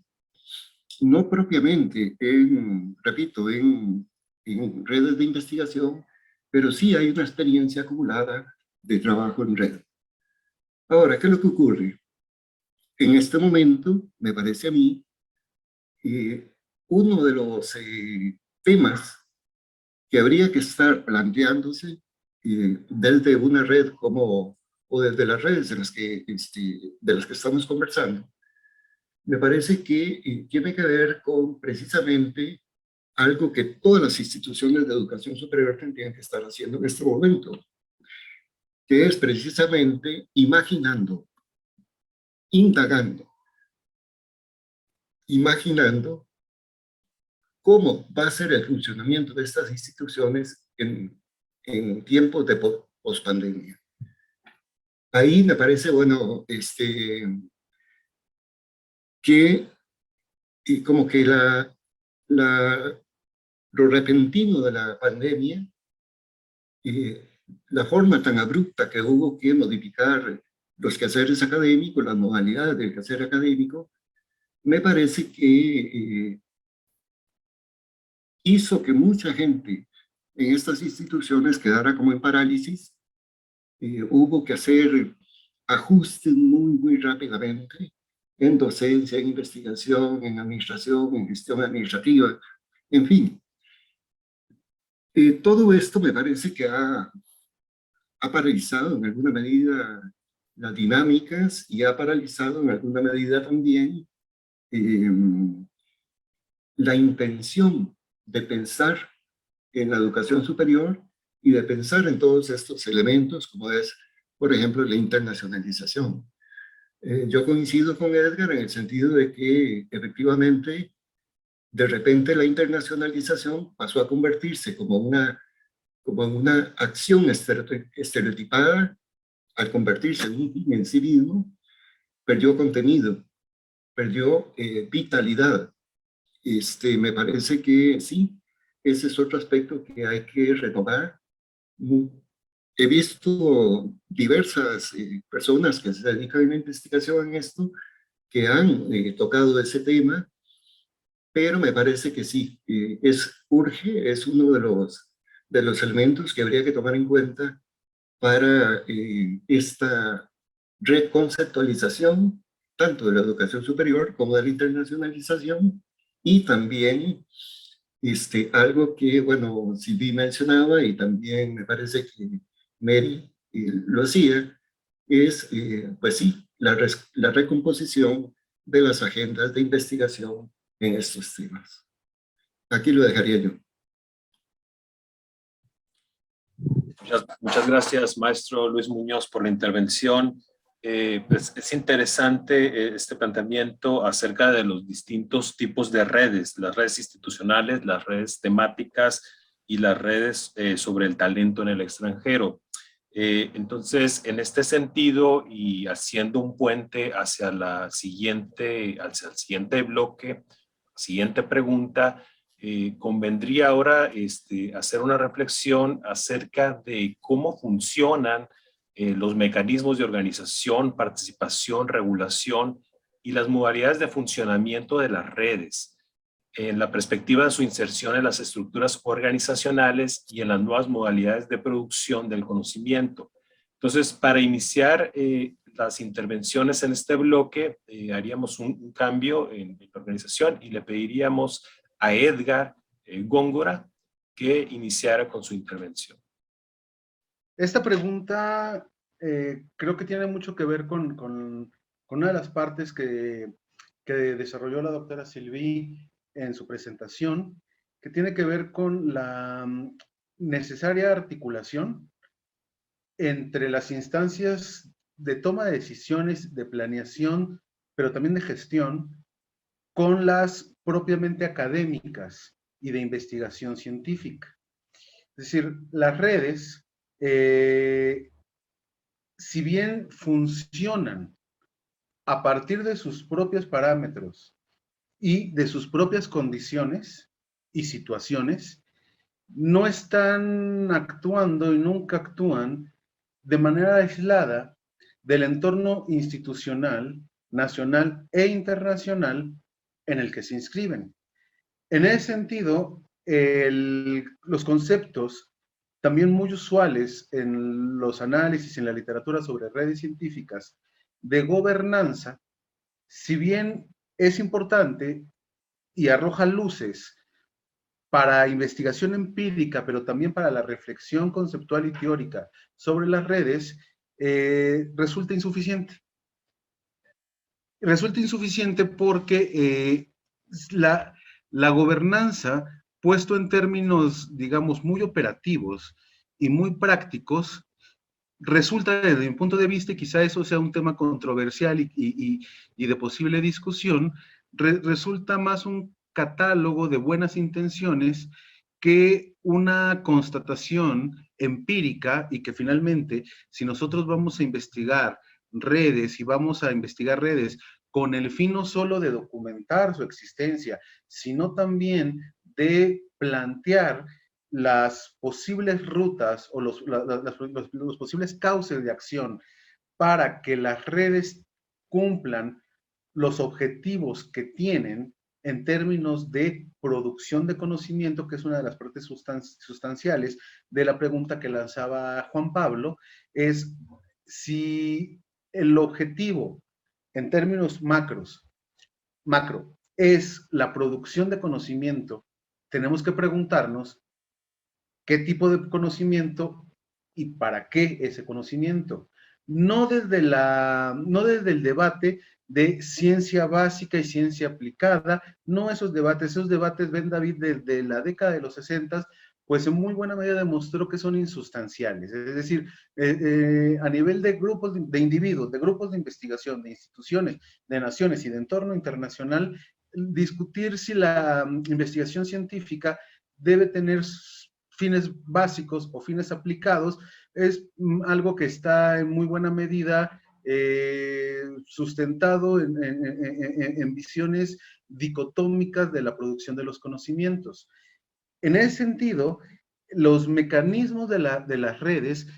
no propiamente repito, en redes de investigación, pero sí hay una experiencia acumulada de trabajo en red. Ahora, ¿qué es lo que ocurre? En este momento, me parece a mí, uno de los temas que habría que estar planteándose desde una red o desde las redes de las que estamos conversando, me parece que tiene que ver con precisamente algo que todas las instituciones de educación superior tendrían que estar haciendo en este momento, que es precisamente imaginando, indagando, imaginando cómo va a ser el funcionamiento de estas instituciones en tiempos de pospandemia. Ahí me parece, bueno, que como que lo repentino de la pandemia, la forma tan abrupta que hubo que modificar los quehaceres académicos, las modalidades del quehacer académico, me parece que hizo que mucha gente en estas instituciones quedara como en parálisis. Hubo que hacer ajustes muy rápidamente en docencia, en investigación, en administración, en gestión administrativa, en fin. Todo esto me parece que ha paralizado en alguna medida las dinámicas y ha paralizado en alguna medida también la intención de pensar en la educación superior y de pensar en todos estos elementos, como es, por ejemplo, la internacionalización. Yo coincido con Edgar en el sentido de que efectivamente, de repente la internacionalización pasó a convertirse como una acción estereotipada, al convertirse en un fin en sí mismo, perdió contenido, perdió vitalidad. Me parece que sí, ese es otro aspecto que hay que retomar. He visto diversas personas que se dedican a la investigación en esto, que han tocado ese tema, pero me parece que sí, urge, es uno de los elementos que habría que tomar en cuenta para esta reconceptualización, tanto de la educación superior como de la internacionalización, y también algo que, bueno, Silvi mencionaba, y también me parece que Mary lo hacía, es, pues sí, la recomposición de las agendas de investigación en estos temas. Aquí lo dejaría yo. Muchas gracias, maestro Luis Muñoz, por la intervención. Pues es interesante este planteamiento acerca de los distintos tipos de redes, las redes institucionales, las redes temáticas y las redes sobre el talento en el extranjero. Entonces, en este sentido y haciendo un puente hacia el siguiente bloque, siguiente pregunta, convendría ahora hacer una reflexión acerca de cómo funcionan los mecanismos de organización, participación, regulación y las modalidades de funcionamiento de las redes en la perspectiva de su inserción en las estructuras organizacionales y en las nuevas modalidades de producción del conocimiento. Entonces, para iniciar las intervenciones en este bloque, haríamos un cambio en la organización y le pediríamos a Edgar Góngora que iniciara con su intervención. Esta pregunta creo que tiene mucho que ver con una de las partes que desarrolló la doctora Silvi en su presentación, que tiene que ver con la necesaria articulación entre las instancias de toma de decisiones, de planeación, pero también de gestión, con las propiamente académicas y de investigación científica. Es decir, las redes, si bien funcionan a partir de sus propios parámetros y de sus propias condiciones y situaciones, no están actuando y nunca actúan de manera aislada del entorno institucional, nacional e internacional en el que se inscriben. En ese sentido, los conceptos también muy usuales en los análisis, en la literatura sobre redes científicas de gobernanza, si bien es importante y arroja luces para investigación empírica, pero también para la reflexión conceptual y teórica sobre las redes, resulta insuficiente. Resulta insuficiente porque la gobernanza, puesto en términos, digamos, muy operativos y muy prácticos, resulta, desde mi punto de vista, y quizá eso sea un tema controversial y de posible discusión, resulta más un catálogo de buenas intenciones que una constatación empírica, y que finalmente, si nosotros vamos a investigar redes y vamos a investigar redes con el fin no solo de documentar su existencia, sino también de plantear las posibles rutas o los posibles cauces de acción para que las redes cumplan los objetivos que tienen en términos de producción de conocimiento, que es una de las partes sustanciales de la pregunta que lanzaba Juan Pablo, es si el objetivo en términos macro es la producción de conocimiento, tenemos que preguntarnos qué tipo de conocimiento y para qué ese conocimiento. No desde el debate de ciencia básica y ciencia aplicada, no esos debates ven, David, desde la década de los 60, pues en muy buena medida demostró que son insustanciales. Es decir, a nivel de grupos de individuos, de grupos de investigación, de instituciones, de naciones y de entorno internacional, discutir si la investigación científica debe tener fines básicos o fines aplicados es algo que está en muy buena medida sustentado en visiones dicotómicas de la producción de los conocimientos. En ese sentido, los mecanismos de las redes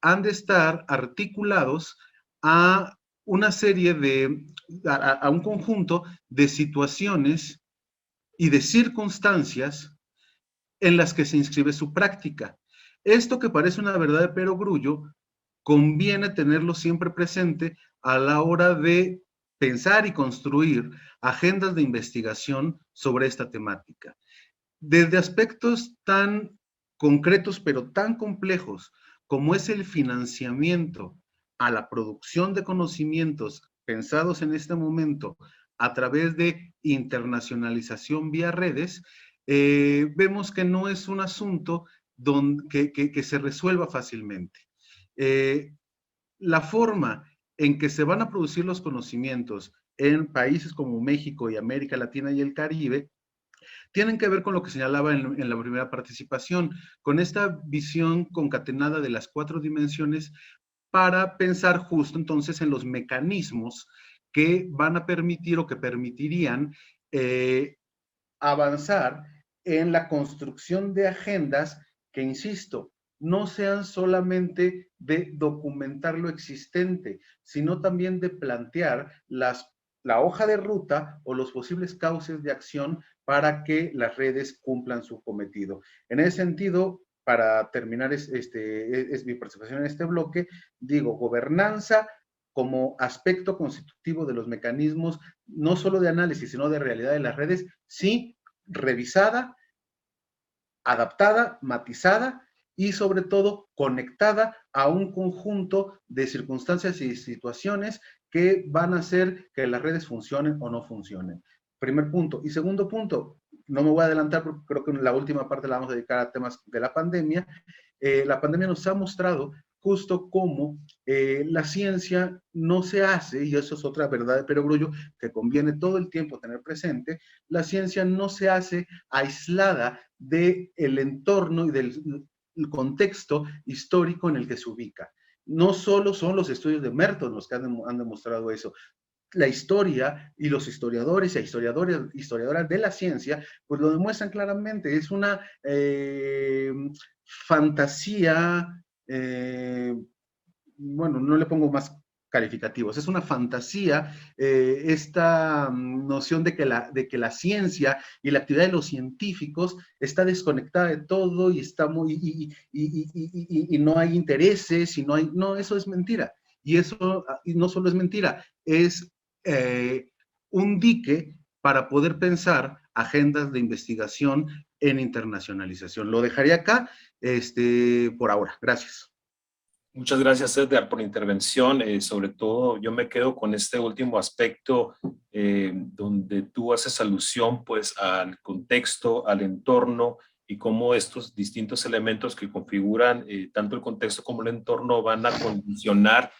han de estar articulados a una serie a un conjunto de situaciones y de circunstancias en las que se inscribe su práctica. Esto que parece una verdad de perogrullo, conviene tenerlo siempre presente a la hora de pensar y construir agendas de investigación sobre esta temática. Desde aspectos tan concretos pero tan complejos como es el financiamiento a la producción de conocimientos pensados en este momento a través de internacionalización vía redes, vemos que no es un asunto que se resuelva fácilmente. La forma en que se van a producir los conocimientos en países como México y América Latina y el Caribe tienen que ver con lo que señalaba en la primera participación, con esta visión concatenada de las 4 dimensiones para pensar justo entonces en los mecanismos que van a permitir o que permitirían avanzar en la construcción de agendas que, insisto, no sean solamente de documentar lo existente, sino también de plantear la hoja de ruta o los posibles cauces de acción para que las redes cumplan su cometido. En ese sentido, para terminar es mi participación en este bloque, digo, gobernanza como aspecto constitutivo de los mecanismos, no solo de análisis, sino de realidad de las redes, sí, revisada, adaptada, matizada y sobre todo conectada a un conjunto de circunstancias y situaciones que van a hacer que las redes funcionen o no funcionen. Primer punto. Y segundo punto, no me voy a adelantar porque creo que en la última parte la vamos a dedicar a temas de la pandemia. La pandemia nos ha mostrado justo cómo la ciencia no se hace, y eso es otra verdad de perogrullo que conviene todo el tiempo tener presente, la ciencia no se hace aislada del entorno y del contexto histórico en el que se ubica. No solo son los estudios de Merton los que han demostrado eso. La historia y los historiadores e historiadoras de la ciencia, pues lo demuestran claramente. Es una fantasía, bueno, no le pongo más calificativos, es una fantasía esta noción de que la ciencia y la actividad de los científicos está desconectada de todo y está y no hay intereses y no, eso es mentira. Y eso no solo es mentira, es un dique para poder pensar agendas de investigación en internacionalización. Lo dejaría acá por ahora. Gracias. Muchas gracias, Edgar, por la intervención. Sobre todo, yo me quedo con este último aspecto donde tú haces alusión pues, al contexto, al entorno y cómo estos distintos elementos que configuran tanto el contexto como el entorno van a condicionar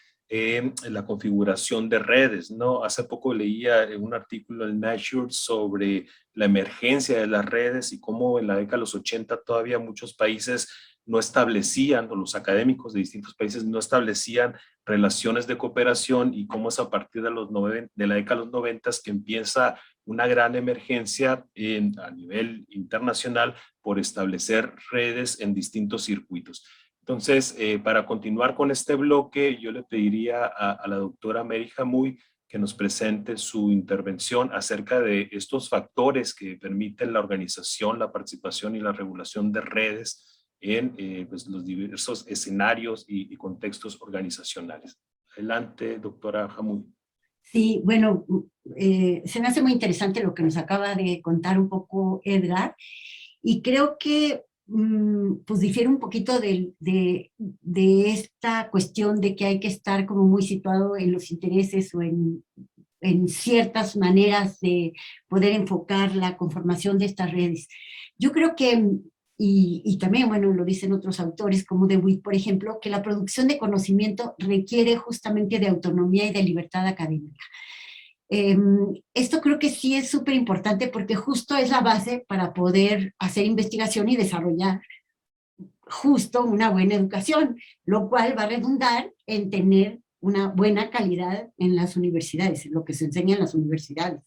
la configuración de redes, ¿no? Hace poco leía un artículo en Nature sobre la emergencia de las redes y cómo en la década de los 80 todavía muchos países no establecían, o los académicos de distintos países no establecían relaciones de cooperación y cómo es a partir de la década de los 90 que empieza una gran emergencia a nivel internacional por establecer redes en distintos circuitos. Entonces, para continuar con este bloque, yo le pediría a la doctora Mary Jamui que nos presente su intervención acerca de estos factores que permiten la organización, la participación y la regulación de redes en pues los diversos escenarios y contextos organizacionales. Adelante, doctora Jamui. Sí, bueno, se me hace muy interesante lo que nos acaba de contar un poco Edgar, y creo que pues difiere un poquito de esta cuestión de que hay que estar como muy situado en los intereses o en ciertas maneras de poder enfocar la conformación de estas redes. Yo creo que y también, bueno, lo dicen otros autores como DeWitt, por ejemplo, que la producción de conocimiento requiere justamente de autonomía y de libertad académica. Esto creo que sí es súper importante porque justo es la base para poder hacer investigación y desarrollar justo una buena educación, lo cual va a redundar en tener una buena calidad en las universidades, en lo que se enseña en las universidades.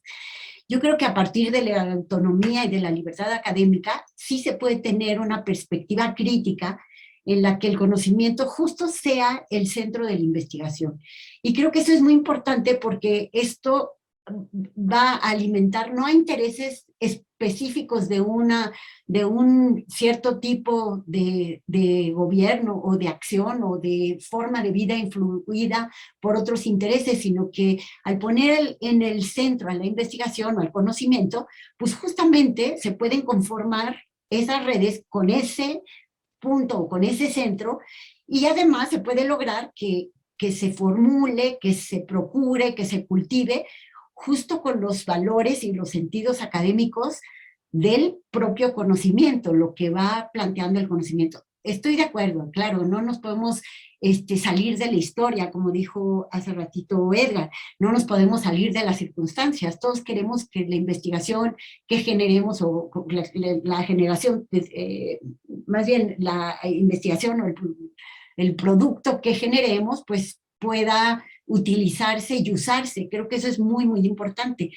Yo creo que a partir de la autonomía y de la libertad académica sí se puede tener una perspectiva crítica en la que el conocimiento justo sea el centro de la investigación. Y creo que eso es muy importante porque esto va a alimentar no a intereses específicos de un cierto tipo de gobierno o de acción o de forma de vida influida por otros intereses, sino que al poner en el centro a la investigación o al conocimiento, pues justamente se pueden conformar esas redes con ese punto o con ese centro, y además se puede lograr que se formule, que se procure, que se cultive justo con los valores y los sentidos académicos del propio conocimiento, lo que va planteando el conocimiento. Estoy de acuerdo, claro, no nos podemos salir de la historia, como dijo hace ratito Edgar, no nos podemos salir de las circunstancias, todos queremos que la investigación que generemos, o la generación, más bien la investigación o el producto que generemos, pues pueda utilizarse y usarse. Creo que eso es muy, muy importante.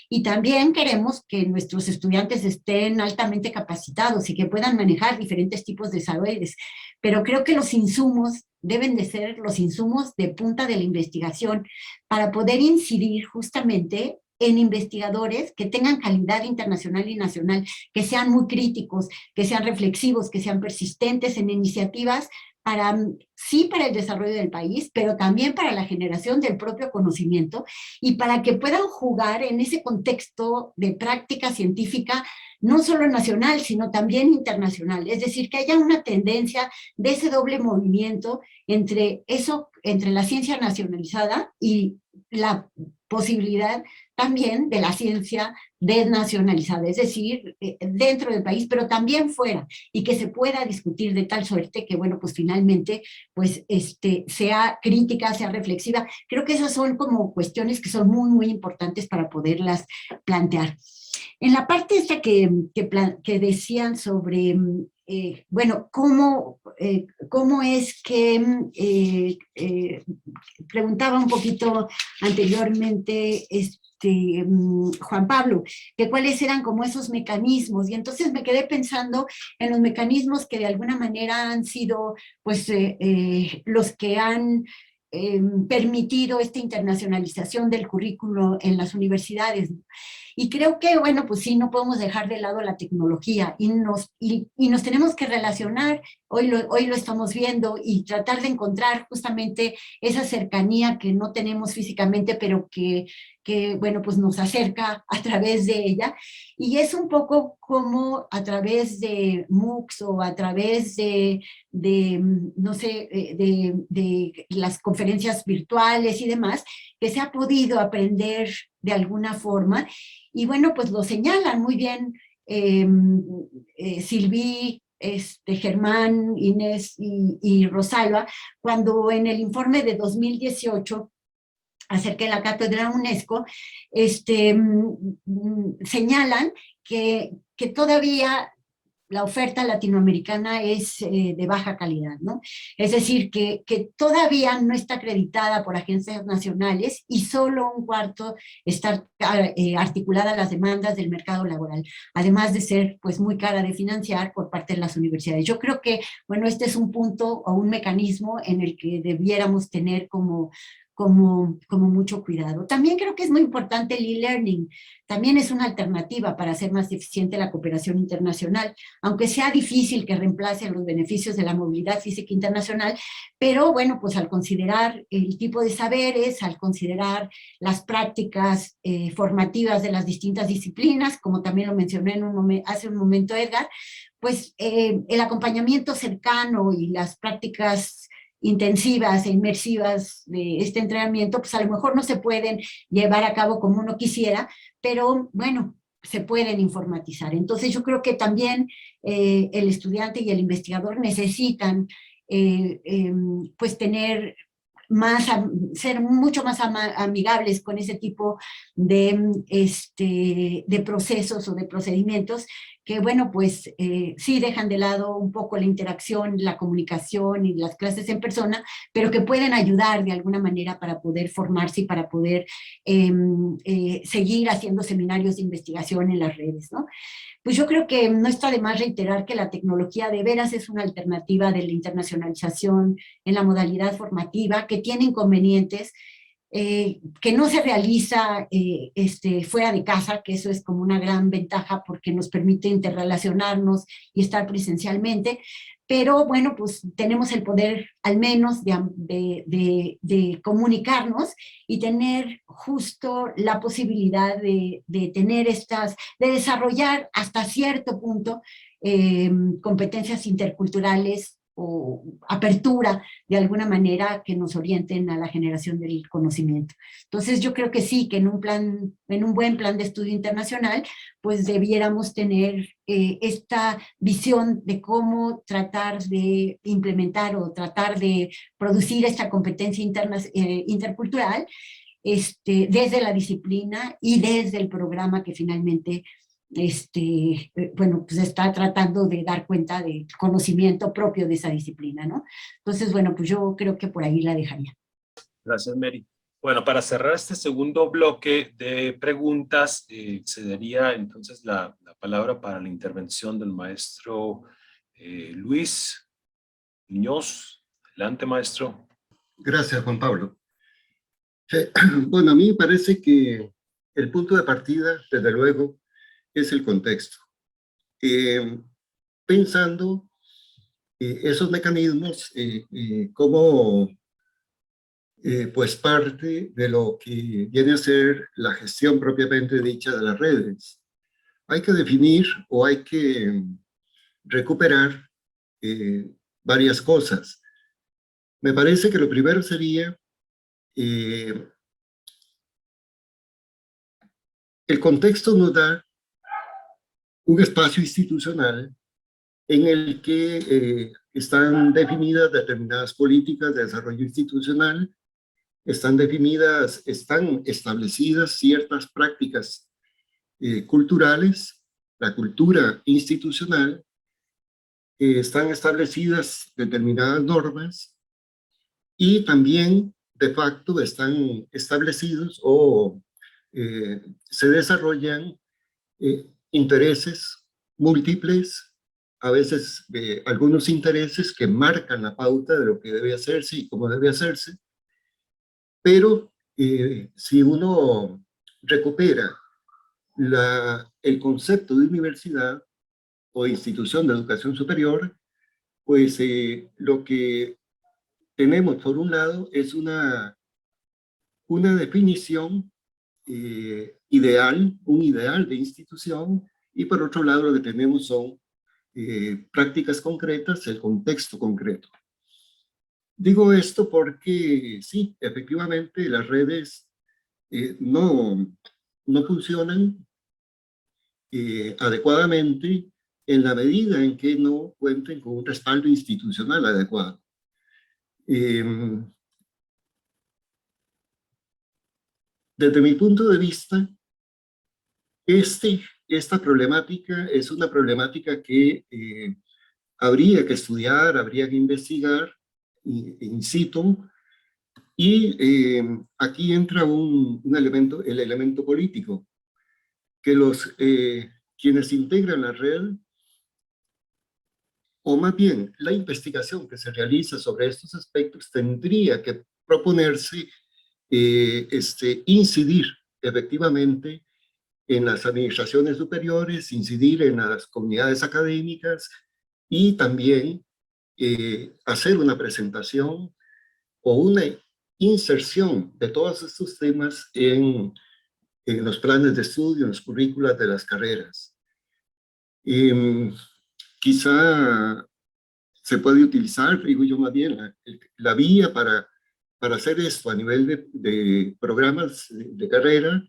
Y también queremos que nuestros estudiantes estén altamente capacitados y que puedan manejar diferentes tipos de saberes. Pero creo que los insumos deben de ser los insumos de punta de la investigación para poder incidir justamente en investigadores que tengan calidad internacional y nacional, que sean muy críticos, que sean reflexivos, que sean persistentes en iniciativas para el desarrollo del país, pero también para la generación del propio conocimiento y para que puedan jugar en ese contexto de práctica científica, no solo nacional, sino también internacional. Es decir, que haya una tendencia de ese doble movimiento entre la ciencia nacionalizada y la posibilidad también de la ciencia desnacionalizada, es decir, dentro del país, pero también fuera, y que se pueda discutir de tal suerte que, bueno, pues finalmente, pues, sea crítica, sea reflexiva. Creo que esas son como cuestiones que son muy, muy importantes para poderlas plantear. En la parte esta que decían sobre, bueno, cómo es que, preguntaba un poquito anteriormente Juan Pablo, que cuáles eran como esos mecanismos, y entonces me quedé pensando en los mecanismos que de alguna manera han sido, pues, los que han permitido esta internacionalización del currículo en las universidades. Y creo que, bueno, pues sí, no podemos dejar de lado la tecnología y nos tenemos que relacionar, hoy lo estamos viendo, y tratar de encontrar justamente esa cercanía que no tenemos físicamente, pero que bueno, pues nos acerca a través de ella. Y es un poco como a través de MOOCs o a través no sé, de las conferencias virtuales y demás, que se ha podido aprender de alguna forma. Y bueno, pues lo señalan muy bien Silvi, Germán, Inés y Rosalba, cuando en el informe de 2018 acerca de la cátedra UNESCO, señalan que todavía la oferta latinoamericana es de baja calidad, ¿no? Es decir, que todavía no está acreditada por agencias nacionales y solo un cuarto está articulada a las demandas del mercado laboral, además de ser pues muy cara de financiar por parte de las universidades. Yo creo que, bueno, este es un punto o un mecanismo en el que debiéramos tener como mucho cuidado. También creo que es muy importante el e-learning, también es una alternativa para hacer más eficiente la cooperación internacional, aunque sea difícil que reemplace los beneficios de la movilidad física internacional, pero bueno, pues al considerar el tipo de saberes, al considerar las prácticas formativas de las distintas disciplinas, como también lo mencioné hace un momento Edgar, pues el acompañamiento cercano y las prácticas intensivas e inmersivas de este entrenamiento, pues a lo mejor no se pueden llevar a cabo como uno quisiera, pero bueno, se pueden informatizar. Entonces yo creo que también el estudiante y el investigador necesitan pues tener ser mucho más amigables con ese tipo de procesos o de procedimientos que, bueno, pues sí dejan de lado un poco la interacción, la comunicación y las clases en persona, pero que pueden ayudar de alguna manera para poder formarse y para poder seguir haciendo seminarios de investigación en las redes, ¿no? Pues yo creo que no está de más reiterar que la tecnología de veras es una alternativa de la internacionalización en la modalidad formativa, que tiene inconvenientes, que no se realiza fuera de casa, que eso es como una gran ventaja porque nos permite interrelacionarnos y estar presencialmente, pero bueno, pues tenemos el poder al menos de comunicarnos y tener justo la posibilidad de tener de desarrollar hasta cierto punto competencias interculturales o apertura de alguna manera que nos orienten a la generación del conocimiento. Entonces yo creo que sí, que en un buen plan de estudio internacional, pues debiéramos tener esta visión de cómo tratar de implementar o tratar de producir esta competencia intercultural desde la disciplina y desde el programa que finalmente bueno, pues está tratando de dar cuenta del conocimiento propio de esa disciplina, ¿no? Entonces, bueno, pues yo creo que por ahí la dejaría. Gracias, Mary. Bueno, para cerrar este segundo bloque de preguntas, cedería entonces la palabra para la intervención del maestro Luis Muñoz. Adelante, maestro. Gracias, Juan Pablo. Bueno, a mí me parece que el punto de partida, desde luego, es el contexto. Pensando esos mecanismos como pues parte de lo que viene a ser la gestión propiamente dicha de las redes. Hay que definir o hay que recuperar varias cosas. Me parece que lo primero sería el contexto nos da un espacio institucional en el que están definidas determinadas políticas de desarrollo institucional, están establecidas ciertas prácticas culturales, la cultura institucional, están establecidas determinadas normas y también de facto están establecidos o se desarrollan intereses múltiples, a veces algunos intereses que marcan la pauta de lo que debe hacerse y cómo debe hacerse, pero si uno recupera el concepto de universidad o institución de educación superior, pues lo que tenemos por un lado es una definición ideal, un ideal de institución, y por otro lado lo que tenemos son prácticas concretas, el contexto concreto. Digo esto porque sí, efectivamente las redes no funcionan adecuadamente en la medida en que no cuenten con un respaldo institucional adecuado. Desde mi punto de vista, esta problemática es una problemática que habría que estudiar, habría que investigar in situ, y aquí entra el elemento político, que quienes integran la red, o más bien la investigación que se realiza sobre estos aspectos, tendría que proponerse incidir efectivamente en las administraciones superiores, incidir en las comunidades académicas y también hacer una presentación o una inserción de todos estos temas en los planes de estudio, en los currículas de las carreras. Quizá se puede utilizar, digo yo más bien, la vía para hacer esto a nivel de programas de carrera,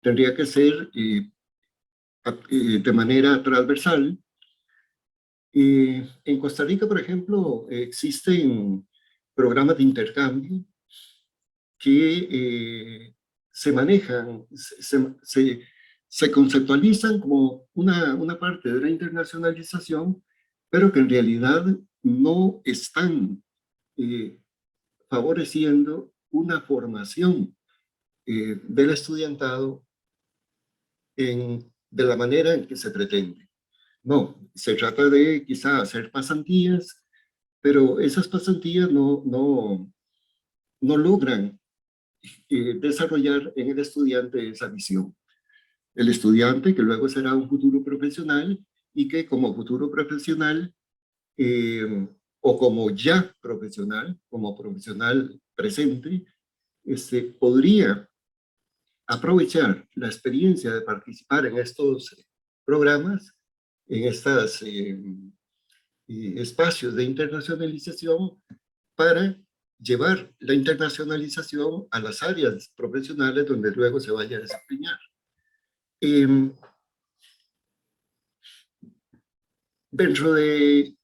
tendría que ser de manera transversal. En Costa Rica, por ejemplo, existen programas de intercambio que se manejan, se conceptualizan como una parte de la internacionalización, pero que en realidad no están favoreciendo una formación del estudiantado de la manera en que se pretende. No, se trata de quizá hacer pasantías, pero esas pasantías no logran desarrollar en el estudiante esa visión. El estudiante que luego será un futuro profesional y que como futuro profesional o como ya profesional, como profesional presente, podría aprovechar la experiencia de participar en estos programas, en estos espacios de internacionalización, para llevar la internacionalización a las áreas profesionales donde luego se vaya a desempeñar. Dentro de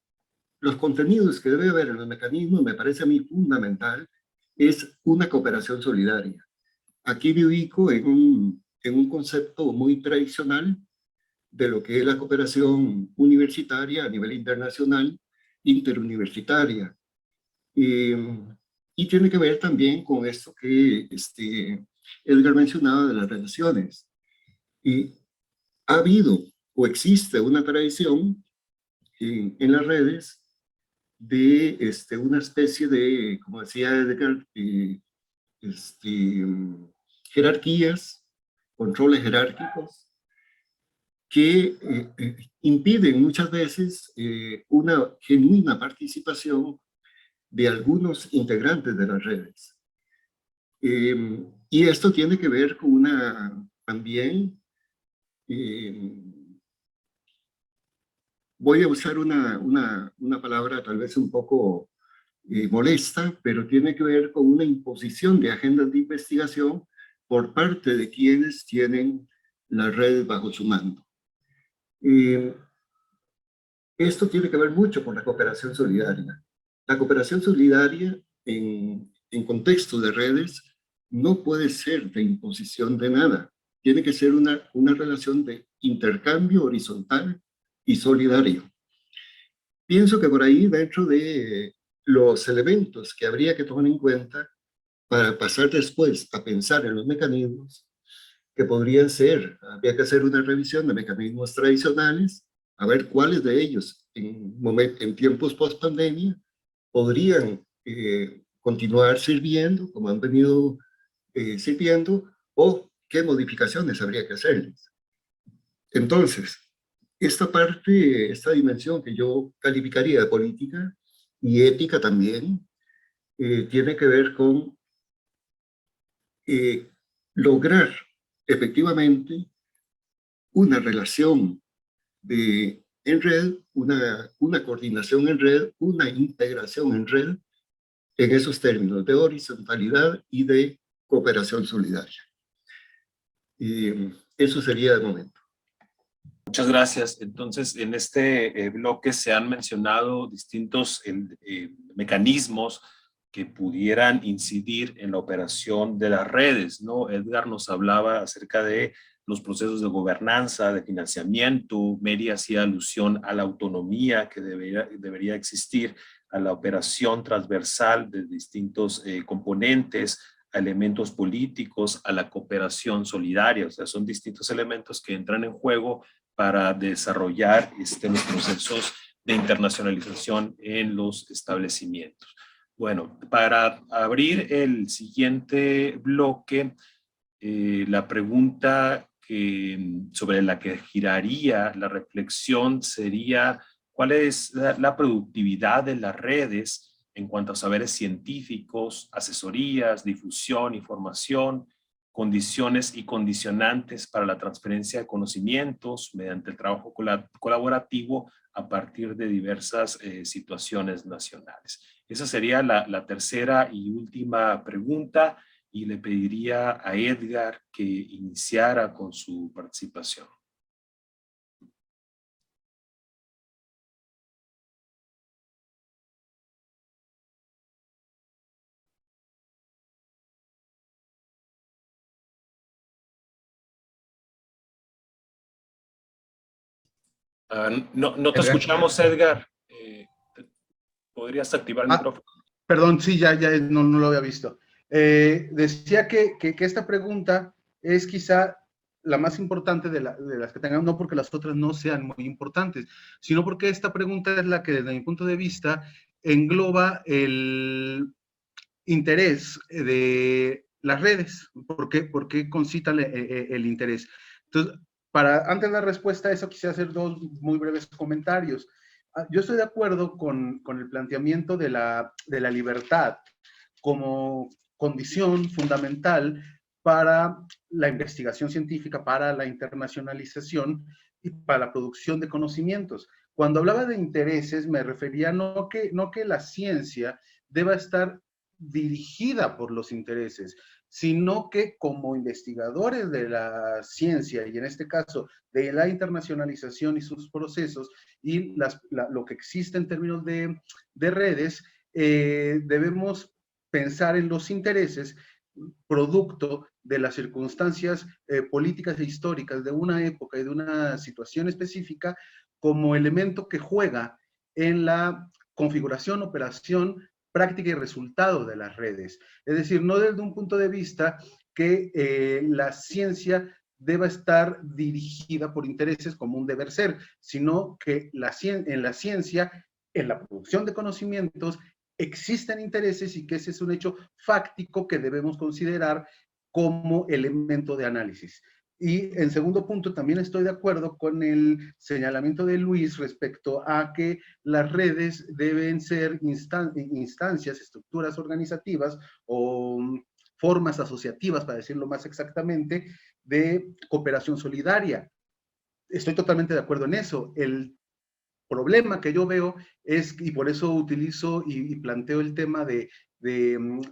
los contenidos que debe haber en los mecanismos, me parece a mí fundamental, es una cooperación solidaria. Aquí me ubico en un concepto muy tradicional de lo que es la cooperación universitaria a nivel internacional, interuniversitaria. Y tiene que ver también con esto que Edgar mencionaba de las relaciones. Y ha habido o existe una tradición en las redes de una especie de, como decía Edgar, jerarquías, controles jerárquicos, que impiden muchas veces una genuina participación de algunos integrantes de las redes. Y esto tiene que ver con también, voy a usar una palabra tal vez un poco molesta, pero tiene que ver con una imposición de agendas de investigación por parte de quienes tienen las redes bajo su mando. Esto tiene que ver mucho con la cooperación solidaria. La cooperación solidaria en contexto de redes no puede ser de imposición de nada. Tiene que ser una relación de intercambio horizontal y solidario. Pienso que por ahí, dentro de los elementos que habría que tomar en cuenta para pasar después a pensar en los mecanismos, que podrían ser, habría que hacer una revisión de mecanismos tradicionales, a ver cuáles de ellos en tiempos post-pandemia podrían continuar sirviendo como han venido sirviendo, o qué modificaciones habría que hacerles. Entonces, esta parte, esta dimensión que yo calificaría de política y ética también, tiene que ver con lograr efectivamente una relación en red, una coordinación en red, una integración en red, en esos términos de horizontalidad y de cooperación solidaria. Y eso sería de momento. Muchas gracias. Entonces, en este bloque se han mencionado distintos mecanismos que pudieran incidir en la operación de las redes, ¿no? Edgar nos hablaba acerca de los procesos de gobernanza, de financiamiento. Mary hacía alusión a la autonomía que debería existir, a la operación transversal de distintos componentes, a elementos políticos, a la cooperación solidaria. O sea, son distintos elementos que entran en juego para desarrollar los procesos de internacionalización en los establecimientos. Bueno, para abrir el siguiente bloque, la pregunta sobre la que giraría la reflexión sería: ¿cuál es la productividad de las redes en cuanto a saberes científicos, asesorías, difusión, información, condiciones y condicionantes para la transferencia de conocimientos mediante el trabajo colaborativo a partir de diversas situaciones nacionales? Esa sería la tercera y última pregunta, y le pediría a Edgar que iniciara con su participación. No te Edgar. escuchamos, Edgar. ¿Podrías activar el micrófono? Perdón, sí, ya no lo había visto. Decía que esta pregunta es quizá la más importante de las que tengamos, no porque las otras no sean muy importantes, sino porque esta pregunta es la que desde mi punto de vista engloba el interés de las redes. ¿Por qué concitan el interés? Entonces, antes de la respuesta a eso, quisiera hacer dos muy breves comentarios. Yo estoy de acuerdo con el planteamiento de la libertad como condición fundamental para la investigación científica, para la internacionalización y para la producción de conocimientos. Cuando hablaba de intereses, me refería no que la ciencia deba estar dirigida por los intereses, sino que como investigadores de la ciencia, y en este caso de la internacionalización y sus procesos, y lo que existe en términos de redes, debemos pensar en los intereses producto de las circunstancias políticas e históricas de una época y de una situación específica como elemento que juega en la configuración, operación, práctica y resultado de las redes. Es decir, no desde un punto de vista que la ciencia deba estar dirigida por intereses como un deber ser, sino que en la ciencia, en la producción de conocimientos, existen intereses y que ese es un hecho fáctico que debemos considerar como elemento de análisis. Y en segundo punto, también estoy de acuerdo con el señalamiento de Luis respecto a que las redes deben ser instancias, estructuras organizativas o formas asociativas, para decirlo más exactamente, de cooperación solidaria. Estoy totalmente de acuerdo en eso. El problema que yo veo es, y por eso utilizo y planteo el tema de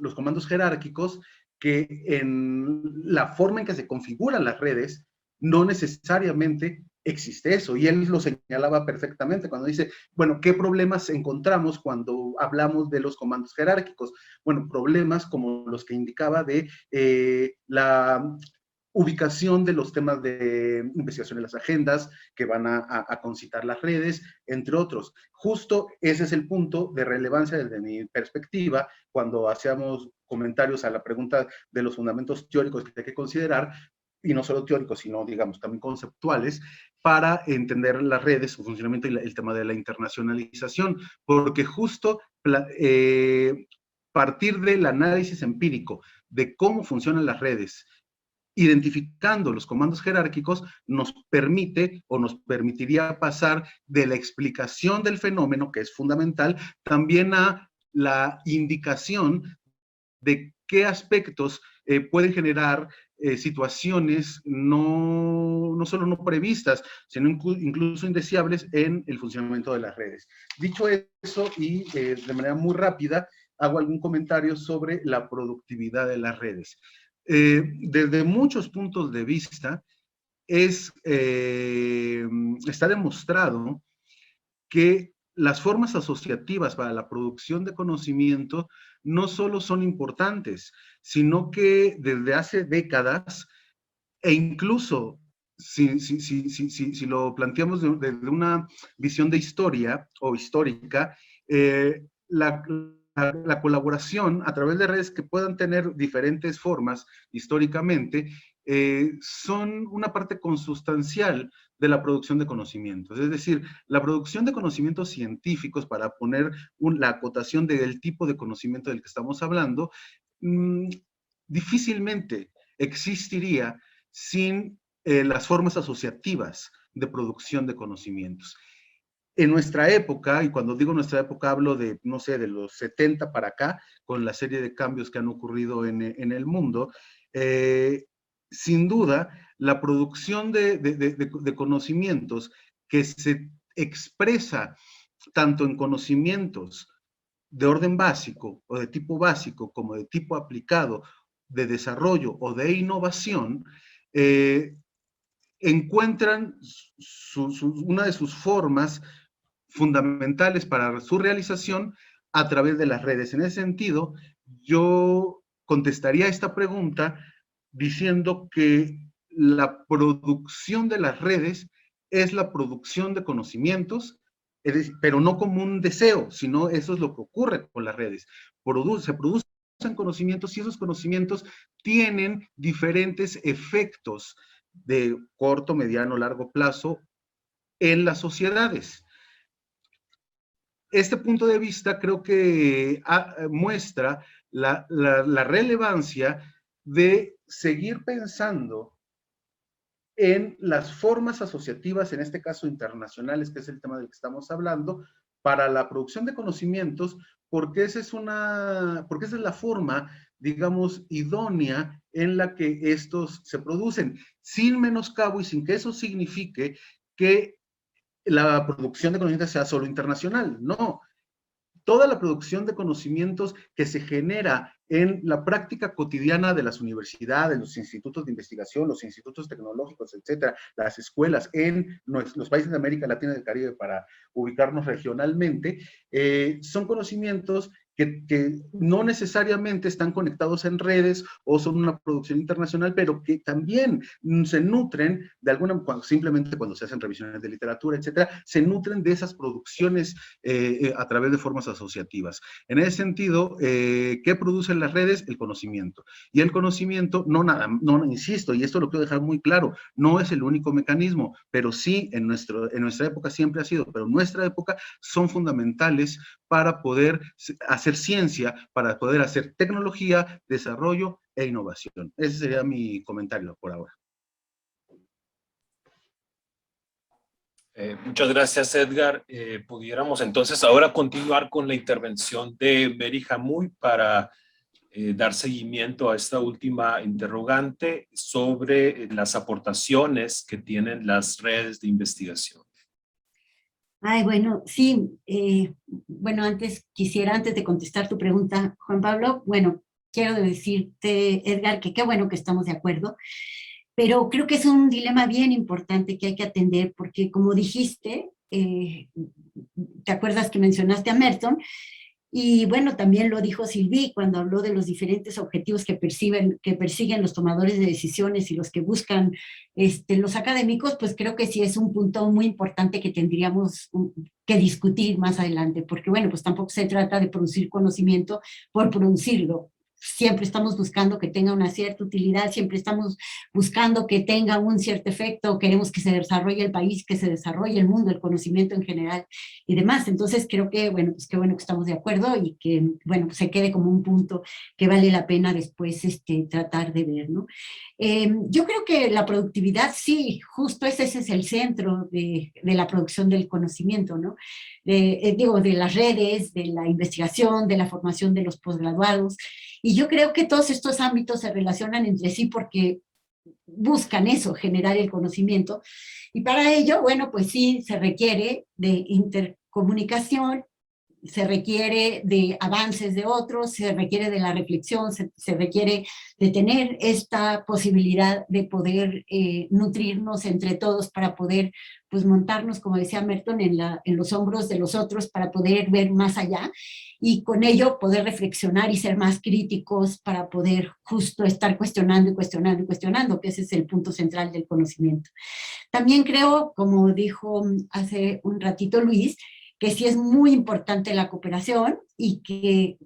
los comandos jerárquicos, que en la forma en que se configuran las redes, no necesariamente existe eso. Y él lo señalaba perfectamente cuando dice, bueno, ¿qué problemas encontramos cuando hablamos de los comandos jerárquicos? Bueno, problemas como los que indicaba de la ubicación de los temas de investigación en las agendas que van a concitar las redes, entre otros. Justo ese es el punto de relevancia desde mi perspectiva cuando hacíamos comentarios a la pregunta de los fundamentos teóricos que hay que considerar, y no solo teóricos, sino, digamos, también conceptuales, para entender las redes, su funcionamiento y el tema de la internacionalización, porque justo partir del análisis empírico de cómo funcionan las redes, identificando los comandos jerárquicos, nos permite o nos permitiría pasar de la explicación del fenómeno, que es fundamental, también a la indicación de qué aspectos pueden generar situaciones no solo no previstas, sino incluso indeseables en el funcionamiento de las redes. Dicho eso, y de manera muy rápida, hago algún comentario sobre la productividad de las redes. Desde muchos puntos de vista, está demostrado que las formas asociativas para la producción de conocimiento no solo son importantes, sino que desde hace décadas, e incluso si lo planteamos desde una visión de historia o histórica, la colaboración a través de redes que puedan tener diferentes formas históricamente son una parte consustancial de la producción de conocimientos. Es decir, la producción de conocimientos científicos, para poner la acotación del tipo de conocimiento del que estamos hablando, difícilmente existiría sin las formas asociativas de producción de conocimientos. En nuestra época, y cuando digo nuestra época hablo de, no sé, de los 70 para acá, con la serie de cambios que han ocurrido en el mundo, sin duda, la producción de conocimientos que se expresa tanto en conocimientos de orden básico o de tipo básico como de tipo aplicado, de desarrollo o de innovación, encuentran una de sus formas fundamentales para su realización a través de las redes. En ese sentido, yo contestaría esta pregunta diciendo que la producción de las redes es la producción de conocimientos, pero no como un deseo, sino eso es lo que ocurre con las redes. Se producen conocimientos y esos conocimientos tienen diferentes efectos de corto, mediano, largo plazo en las sociedades. Este punto de vista creo que muestra la relevancia de seguir pensando en las formas asociativas, en este caso internacionales, que es el tema del que estamos hablando, para la producción de conocimientos, porque esa es la forma, digamos, idónea en la que estos se producen, sin menoscabo y sin que eso signifique que la producción de conocimientos sea solo internacional. No, toda la producción de conocimientos que se genera en la práctica cotidiana de las universidades, los institutos de investigación, los institutos tecnológicos, etcétera, las escuelas en los países de América Latina y del Caribe, para ubicarnos regionalmente, son conocimientos que no necesariamente están conectados en redes o son una producción internacional, pero que también se nutren de simplemente cuando se hacen revisiones de literatura, etcétera, se nutren de esas producciones a través de formas asociativas. En ese sentido, ¿qué producen las redes? El conocimiento. Y el conocimiento, insisto, y esto lo quiero dejar muy claro, no es el único mecanismo, pero sí en nuestra época siempre ha sido, pero en nuestra época son fundamentales para poder hacer ciencia, para poder hacer tecnología, desarrollo e innovación. Ese sería mi comentario por ahora. Muchas gracias, Edgar. Pudiéramos entonces ahora continuar con la intervención de Mary Hamuy para dar seguimiento a esta última interrogante sobre las aportaciones que tienen las redes de investigación. Ay, bueno, sí, bueno, antes de contestar tu pregunta, Juan Pablo, bueno, quiero decirte, Edgar, que qué bueno que estamos de acuerdo, pero creo que es un dilema bien importante que hay que atender, porque como dijiste, ¿te acuerdas que mencionaste a Merton? Y bueno, también lo dijo Sylvie cuando habló de los diferentes objetivos que persiguen los tomadores de decisiones y los que buscan los académicos, pues creo que sí es un punto muy importante que tendríamos que discutir más adelante, porque bueno, pues tampoco se trata de producir conocimiento por producirlo. Siempre estamos buscando que tenga una cierta utilidad, siempre estamos buscando que tenga un cierto efecto, queremos que se desarrolle el país, que se desarrolle el mundo, el conocimiento en general y demás. Entonces creo que, bueno, pues qué bueno que estamos de acuerdo y que, bueno, pues se quede como un punto que vale la pena después tratar de ver, ¿no? Yo creo que la productividad, sí, justo ese es el centro de la producción del conocimiento, ¿no? De las redes, de la investigación, de la formación de los posgraduados. Y yo creo que todos estos ámbitos se relacionan entre sí porque buscan eso, generar el conocimiento. Y para ello, bueno, pues sí, se requiere de intercomunicación, se requiere de avances de otros, se requiere de la reflexión, se requiere de tener esta posibilidad de poder nutrirnos entre todos para poder, pues, montarnos, como decía Merton, en los hombros de los otros para poder ver más allá y con ello poder reflexionar y ser más críticos para poder justo estar cuestionando y cuestionando y cuestionando, que ese es el punto central del conocimiento. También creo, como dijo hace un ratito Luis, que sí es muy importante la cooperación y que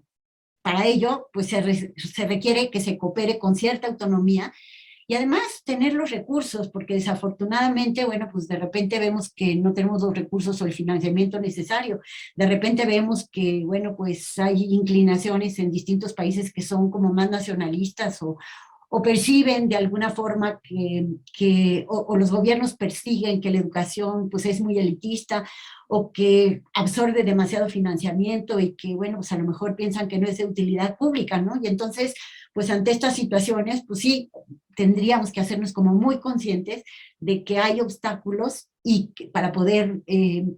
para ello pues se requiere que se coopere con cierta autonomía y además tener los recursos, porque desafortunadamente, bueno, pues de repente vemos que no tenemos los recursos o el financiamiento necesario. De repente vemos que, bueno, pues hay inclinaciones en distintos países que son como más nacionalistas o perciben de alguna forma o los gobiernos persiguen que la educación pues es muy elitista o que absorbe demasiado financiamiento y que, bueno, pues a lo mejor piensan que no es de utilidad pública, ¿no? Y entonces, pues ante estas situaciones, pues sí, tendríamos que hacernos como muy conscientes de que hay obstáculos para poder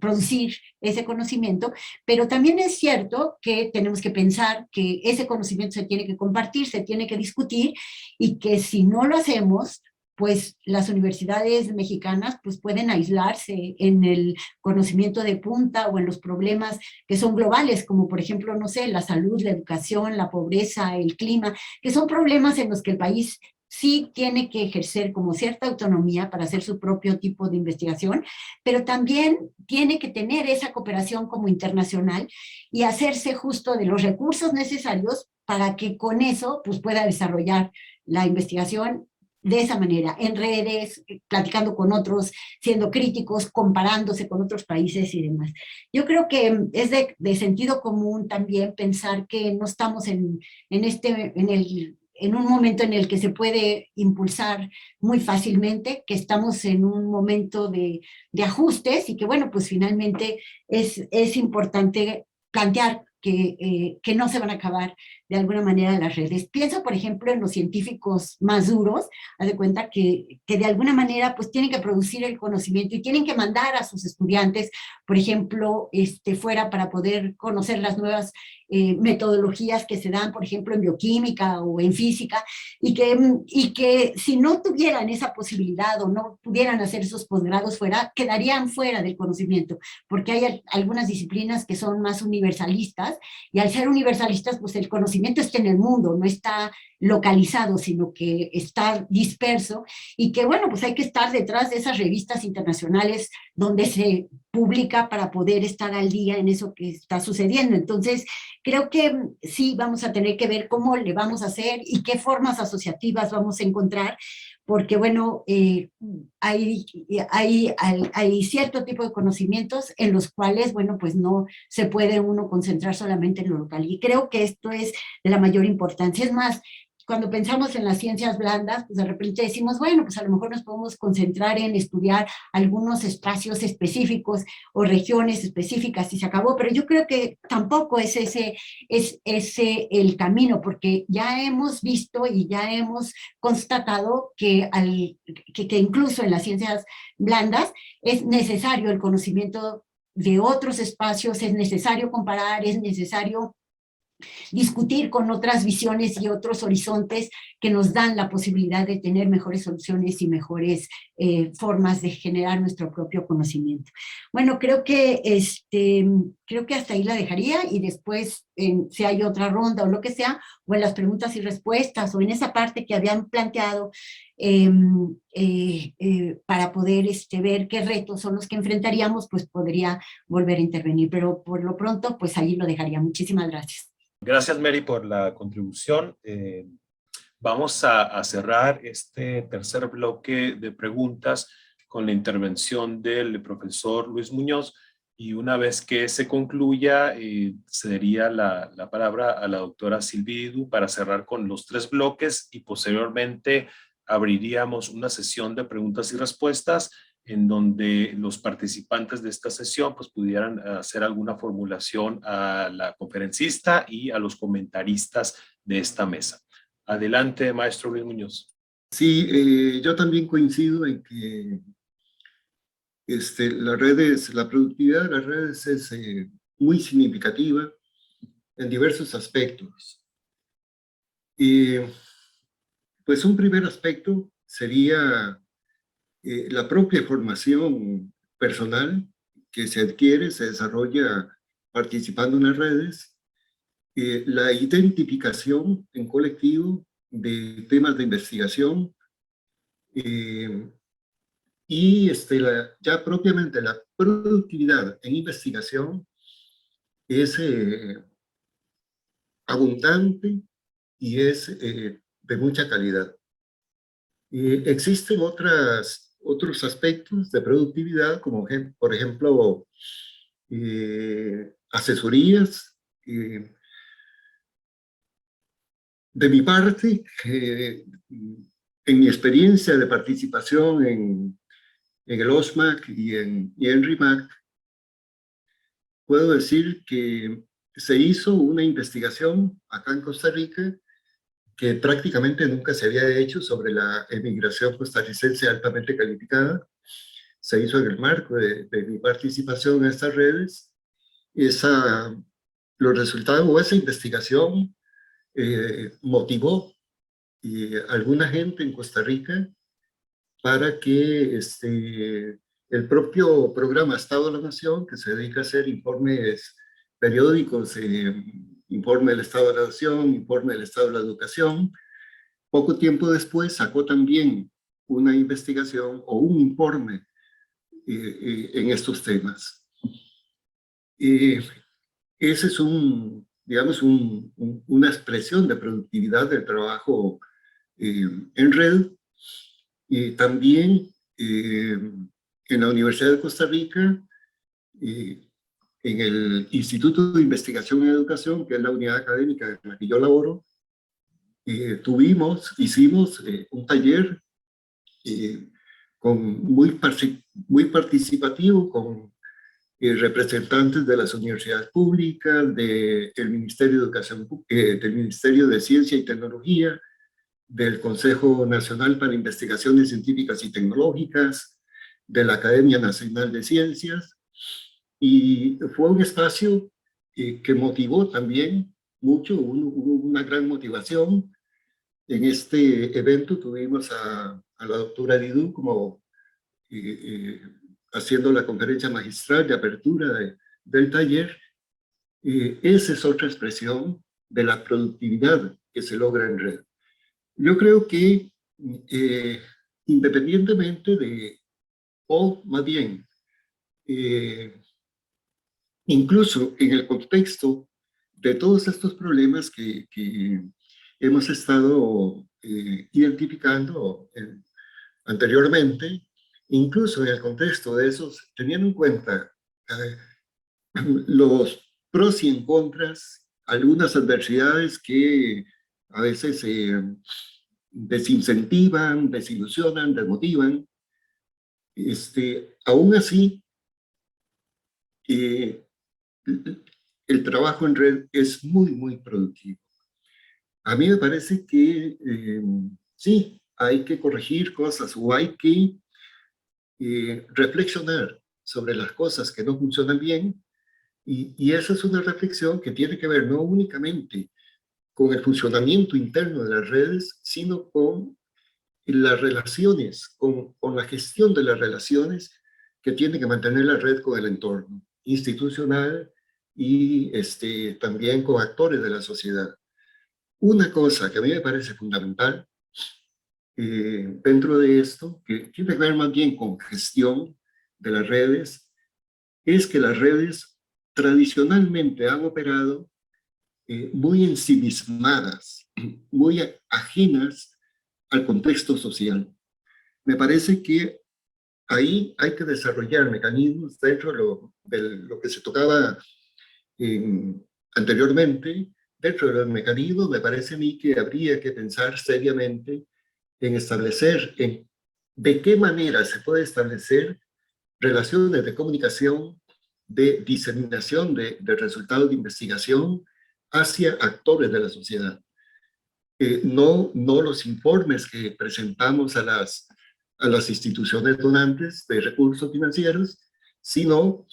producir ese conocimiento, pero también es cierto que tenemos que pensar que ese conocimiento se tiene que compartir, se tiene que discutir, y que si no lo hacemos, pues las universidades mexicanas pues pueden aislarse en el conocimiento de punta o en los problemas que son globales, como por ejemplo, no sé, la salud, la educación, la pobreza, el clima, que son problemas en los que el país sí tiene que ejercer como cierta autonomía para hacer su propio tipo de investigación, pero también tiene que tener esa cooperación como internacional y hacerse justo de los recursos necesarios para que con eso pues, pueda desarrollar la investigación de esa manera, en redes, platicando con otros, siendo críticos, comparándose con otros países y demás. Yo creo que es de sentido común también pensar que no estamos en un momento en el que se puede impulsar muy fácilmente, que estamos en un momento de ajustes y que, bueno, pues finalmente es importante plantear que no se van a acabar de alguna manera las redes. Pienso, por ejemplo, en los científicos más duros, haz de cuenta que de alguna manera pues tienen que producir el conocimiento y tienen que mandar a sus estudiantes, por ejemplo, fuera para poder conocer las nuevas metodologías que se dan, por ejemplo, en bioquímica o en física, y que si no tuvieran esa posibilidad o no pudieran hacer esos posgrados fuera, quedarían fuera del conocimiento, porque hay algunas disciplinas que son más universalistas, y al ser universalistas, pues el conocimiento está en el mundo, no está localizado, sino que está disperso, y que bueno, pues hay que estar detrás de esas revistas internacionales donde se publica para poder estar al día en eso que está sucediendo. Entonces, creo que sí vamos a tener que ver cómo le vamos a hacer y qué formas asociativas vamos a encontrar, porque bueno, hay cierto tipo de conocimientos en los cuales, bueno, pues no se puede uno concentrar solamente en lo local. Y creo que esto es de la mayor importancia. Es más, cuando pensamos en las ciencias blandas, pues de repente decimos, bueno, pues a lo mejor nos podemos concentrar en estudiar algunos espacios específicos o regiones específicas y se acabó, pero yo creo que tampoco es ese el camino, porque ya hemos visto y ya hemos constatado que incluso en las ciencias blandas es necesario el conocimiento de otros espacios, es necesario comparar, es necesario discutir con otras visiones y otros horizontes que nos dan la posibilidad de tener mejores soluciones y mejores formas de generar nuestro propio conocimiento. Bueno, creo que hasta ahí la dejaría, y después, si hay otra ronda o lo que sea, o en las preguntas y respuestas, o en esa parte que habían planteado, para poder ver qué retos son los que enfrentaríamos, pues podría volver a intervenir, pero por lo pronto, pues ahí lo dejaría. Muchísimas gracias. Gracias, Mary, por la contribución. Vamos a cerrar este tercer bloque de preguntas con la intervención del profesor Luis Muñoz, y una vez que se concluya, cedería la palabra a la doctora Sylvie Didou para cerrar con los tres bloques, y posteriormente abriríamos una sesión de preguntas y respuestas en donde los participantes de esta sesión pues pudieran hacer alguna formulación a la conferencista y a los comentaristas de esta mesa. Adelante, maestro Luis Muñoz. Sí, yo también coincido en que la productividad de las redes es muy significativa en diversos aspectos. Y pues un primer aspecto sería la propia formación personal que se adquiere, se desarrolla participando en las redes, la identificación en colectivo de temas de investigación, y ya propiamente la productividad en investigación es abundante y es de mucha calidad. Existen otros aspectos de productividad, como por ejemplo asesorías. De mi parte, en mi experiencia de participación en el OSMAC y en RIMAC, puedo decir que se hizo una investigación acá en Costa Rica que prácticamente nunca se había hecho sobre la emigración costarricense altamente calificada. Se hizo en el marco de mi participación en estas redes. Los resultados de esa investigación motivó a alguna gente en Costa Rica para que el propio programa Estado de la Nación, que se dedica a hacer informes periódicos, informe del Estado de la Nación, informe del Estado de la Educación, Poco tiempo después sacó también una investigación o un informe en estos temas. Ese es digamos, una expresión de productividad del trabajo en red. Y también en la Universidad de Costa Rica, en el Instituto de Investigación en Educación, que es la unidad académica en la que yo laboro, hicimos un taller muy participativo con representantes de las universidades públicas, del Ministerio de Educación, del Ministerio de Ciencia y Tecnología, del Consejo Nacional para Investigaciones Científicas y Tecnológicas, de la Academia Nacional de Ciencias, y fue un espacio que motivó también mucho, hubo una gran motivación. En este evento tuvimos a la doctora Didú como haciendo la conferencia magistral de apertura del taller. Esa es otra expresión de la productividad que se logra en red. Yo creo que independientemente o más bien, incluso en el contexto de todos estos problemas que hemos estado identificando anteriormente, incluso en el contexto de esos, teniendo en cuenta los pros y en contras, algunas adversidades que a veces desincentivan, desilusionan, desmotivan, aún así, el trabajo en red es muy, muy productivo. A mí me parece que sí, hay que corregir cosas o hay que reflexionar sobre las cosas que no funcionan bien, y esa es una reflexión que tiene que ver no únicamente con el funcionamiento interno de las redes, sino con las relaciones, con la gestión de las relaciones que tiene que mantener la red con el entorno institucional y también con actores de la sociedad. Una cosa que a mí me parece fundamental dentro de esto, que tiene que ver más bien con gestión de las redes, es que las redes tradicionalmente han operado muy ensimismadas, muy ajenas al contexto social. Me parece que ahí hay que desarrollar mecanismos dentro de lo que se tocaba anteriormente. Dentro de los mecanismos, me parece a mí que habría que pensar seriamente en establecer de qué manera se puede establecer relaciones de comunicación, de diseminación de resultados de investigación hacia actores de la sociedad. No los informes que presentamos a las instituciones donantes de recursos financieros, sino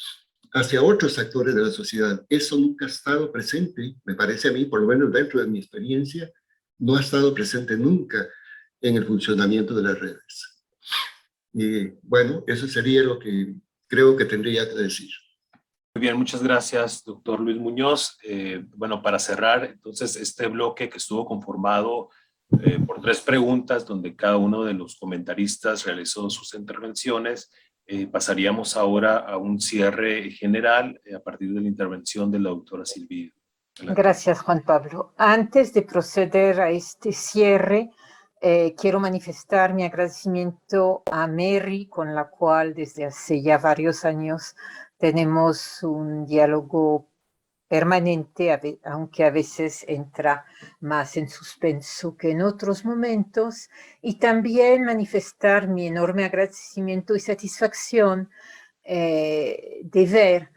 hacia otros actores de la sociedad. Eso nunca ha estado presente, me parece a mí, por lo menos dentro de mi experiencia, no ha estado presente nunca en el funcionamiento de las redes. Bueno, eso sería lo que creo que tendría que decir. Muy bien, muchas gracias, doctor Luis Muñoz. Bueno, para cerrar, entonces, este bloque que estuvo conformado por 3 preguntas, donde cada uno de los comentaristas realizó sus intervenciones, pasaríamos ahora a un cierre general a partir de la intervención de la doctora Silvia. Gracias, Juan Pablo. Antes de proceder a este cierre, quiero manifestar mi agradecimiento a Mary, con la cual desde hace ya varios años tenemos un diálogo permanente, aunque a veces entra más en suspenso que en otros momentos, y también manifestar mi enorme agradecimiento y satisfacción de ver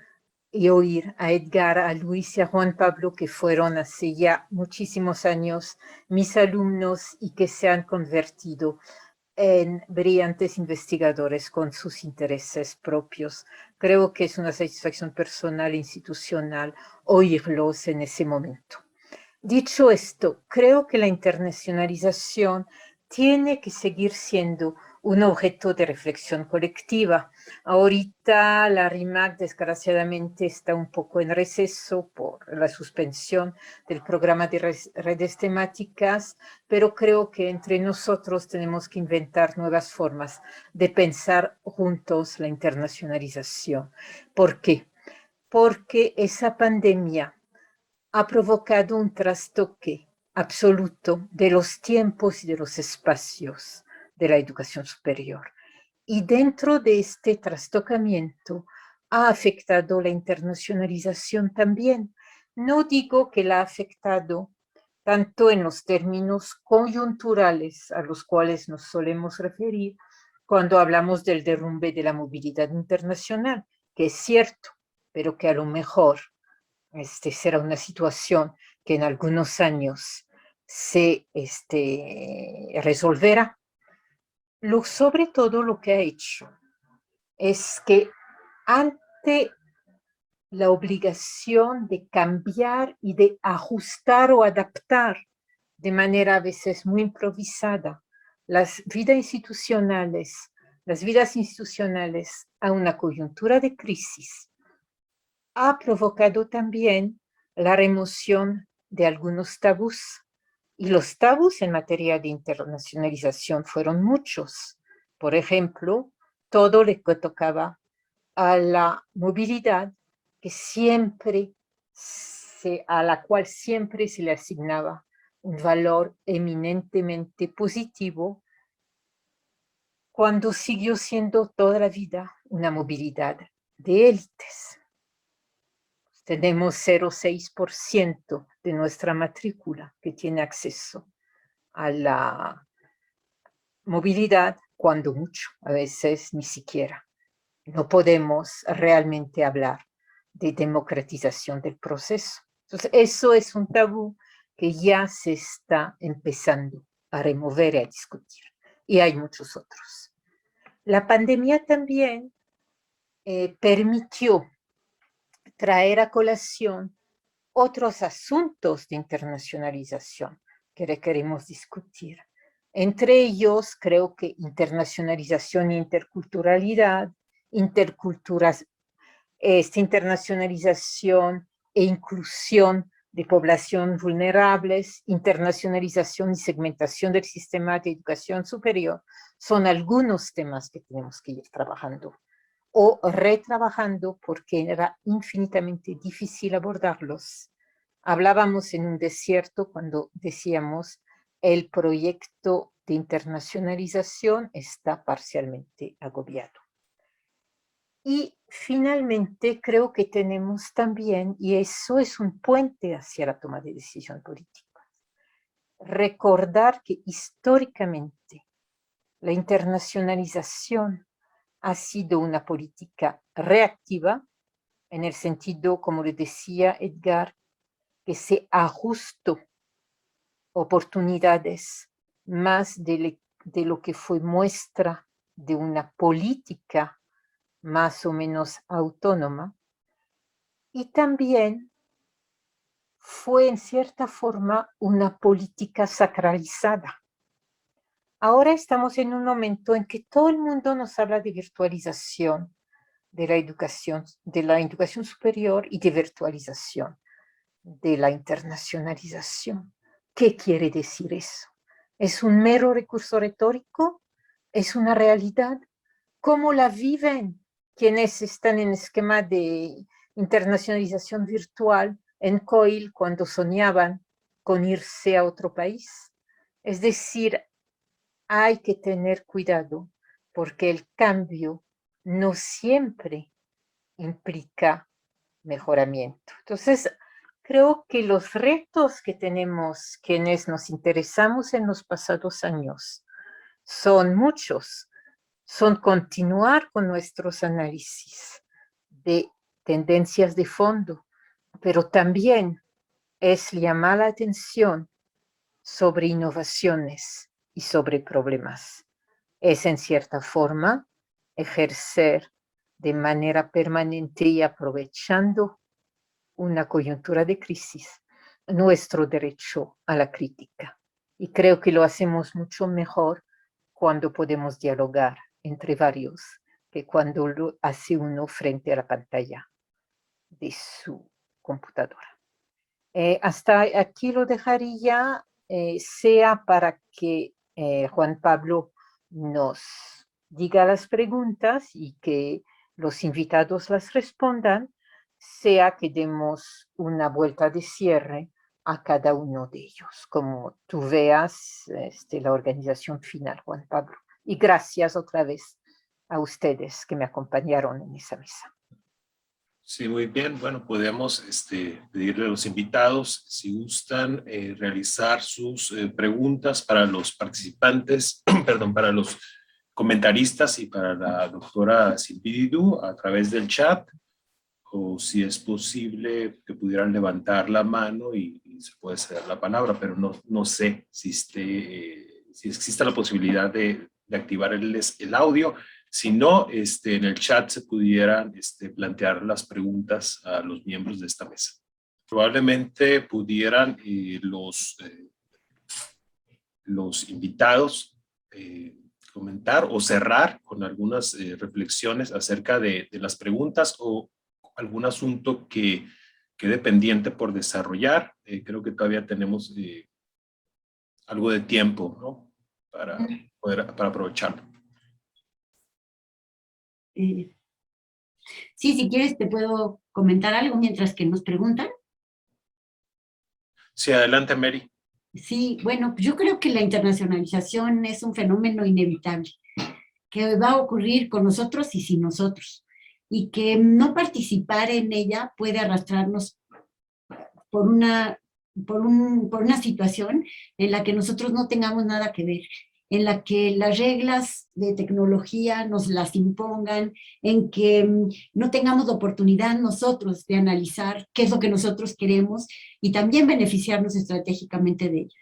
y oír a Edgar, a Luis y a Juan Pablo, que fueron hace ya muchísimos años mis alumnos y que se han convertido en brillantes investigadores con sus intereses propios. Creo que es una satisfacción personal e institucional oírlos en ese momento. Dicho esto, creo que la internacionalización tiene que seguir siendo un objeto de reflexión colectiva. Ahorita la RIMAC desgraciadamente está un poco en receso por la suspensión del programa de redes temáticas, pero creo que entre nosotros tenemos que inventar nuevas formas de pensar juntos la internacionalización. ¿Por qué? Porque esa pandemia ha provocado un trastoque absoluto de los tiempos y de los espacios de la educación superior. Y dentro de este trastocamiento ha afectado la internacionalización también. No digo que la ha afectado tanto en los términos coyunturales a los cuales nos solemos referir cuando hablamos del derrumbe de la movilidad internacional, que es cierto, pero que a lo mejor será una situación que en algunos años se resolverá. Sobre todo lo que ha hecho es que ante la obligación de cambiar y de ajustar o adaptar de manera a veces muy improvisada las vidas institucionales a una coyuntura de crisis, ha provocado también la remoción de algunos tabús. Y los tabús en materia de internacionalización fueron muchos. Por ejemplo, todo lo que tocaba a la movilidad, a la cual siempre se le asignaba un valor eminentemente positivo, cuando siguió siendo toda la vida una movilidad de élites. Tenemos 0,6% de nuestra matrícula que tiene acceso a la movilidad, cuando mucho, a veces ni siquiera. No podemos realmente hablar de democratización del proceso. Entonces, eso es un tabú que ya se está empezando a remover y a discutir. Y hay muchos otros. La pandemia también permitió traer a colación otros asuntos de internacionalización que requerimos discutir. Entre ellos, creo que internacionalización e interculturalidad, internacionalización e inclusión de poblaciones vulnerables, internacionalización y segmentación del sistema de educación superior, son algunos temas que tenemos que ir trabajando o retrabajando porque era infinitamente difícil abordarlos. Hablábamos en un desierto cuando decíamos el proyecto de internacionalización está parcialmente agobiado. Y finalmente creo que tenemos también, y eso es un puente hacia la toma de decisión política, recordar que históricamente la internacionalización ha sido una política reactiva, en el sentido, como le decía Edgar, que se ajustó oportunidades más de lo que fue muestra de una política más o menos autónoma, y también fue en cierta forma una política sacralizada. Ahora estamos en un momento en que todo el mundo nos habla de virtualización de la educación superior y de virtualización de la internacionalización. ¿Qué quiere decir eso? ¿Es un mero recurso retórico? ¿Es una realidad? ¿Cómo la viven quienes están en esquema de internacionalización virtual en COIL cuando soñaban con irse a otro país? Es decir, hay que tener cuidado porque el cambio no siempre implica mejoramiento. Entonces, creo que los retos que tenemos quienes nos interesamos en los pasados años son muchos. Son continuar con nuestros análisis de tendencias de fondo, pero también es llamar la atención sobre innovaciones y sobre problemas. Es en cierta forma ejercer de manera permanente y aprovechando una coyuntura de crisis nuestro derecho a la crítica. Y creo que lo hacemos mucho mejor cuando podemos dialogar entre varios que cuando lo hace uno frente a la pantalla de su computadora. Hasta aquí lo dejaría, sea para que Juan Pablo nos diga las preguntas y que los invitados las respondan, sea que demos una vuelta de cierre a cada uno de ellos, como tú veas la organización final, Juan Pablo. Y gracias otra vez a ustedes que me acompañaron en esa mesa. Sí, muy bien. Bueno, podemos pedirle a los invitados si gustan realizar sus preguntas para los participantes, perdón, para los comentaristas y para la doctora Silvidou a través del chat, o si es posible que pudieran levantar la mano y se puede ceder la palabra, pero no sé si existe la posibilidad de activar el audio. Si no, en el chat se pudieran plantear las preguntas a los miembros de esta mesa. Probablemente pudieran los invitados comentar o cerrar con algunas reflexiones acerca de las preguntas o algún asunto que quede pendiente por desarrollar. Creo que todavía tenemos algo de tiempo, ¿no? para aprovecharlo. Sí, si quieres te puedo comentar algo mientras que nos preguntan. Sí, adelante, Mary. Sí, bueno, yo creo que la internacionalización es un fenómeno inevitable, que va a ocurrir con nosotros y sin nosotros, y que no participar en ella puede arrastrarnos por una situación en la que nosotros no tengamos nada que ver, en la que las reglas de tecnología nos las impongan, en que no tengamos la oportunidad nosotros de analizar qué es lo que nosotros queremos y también beneficiarnos estratégicamente de ella.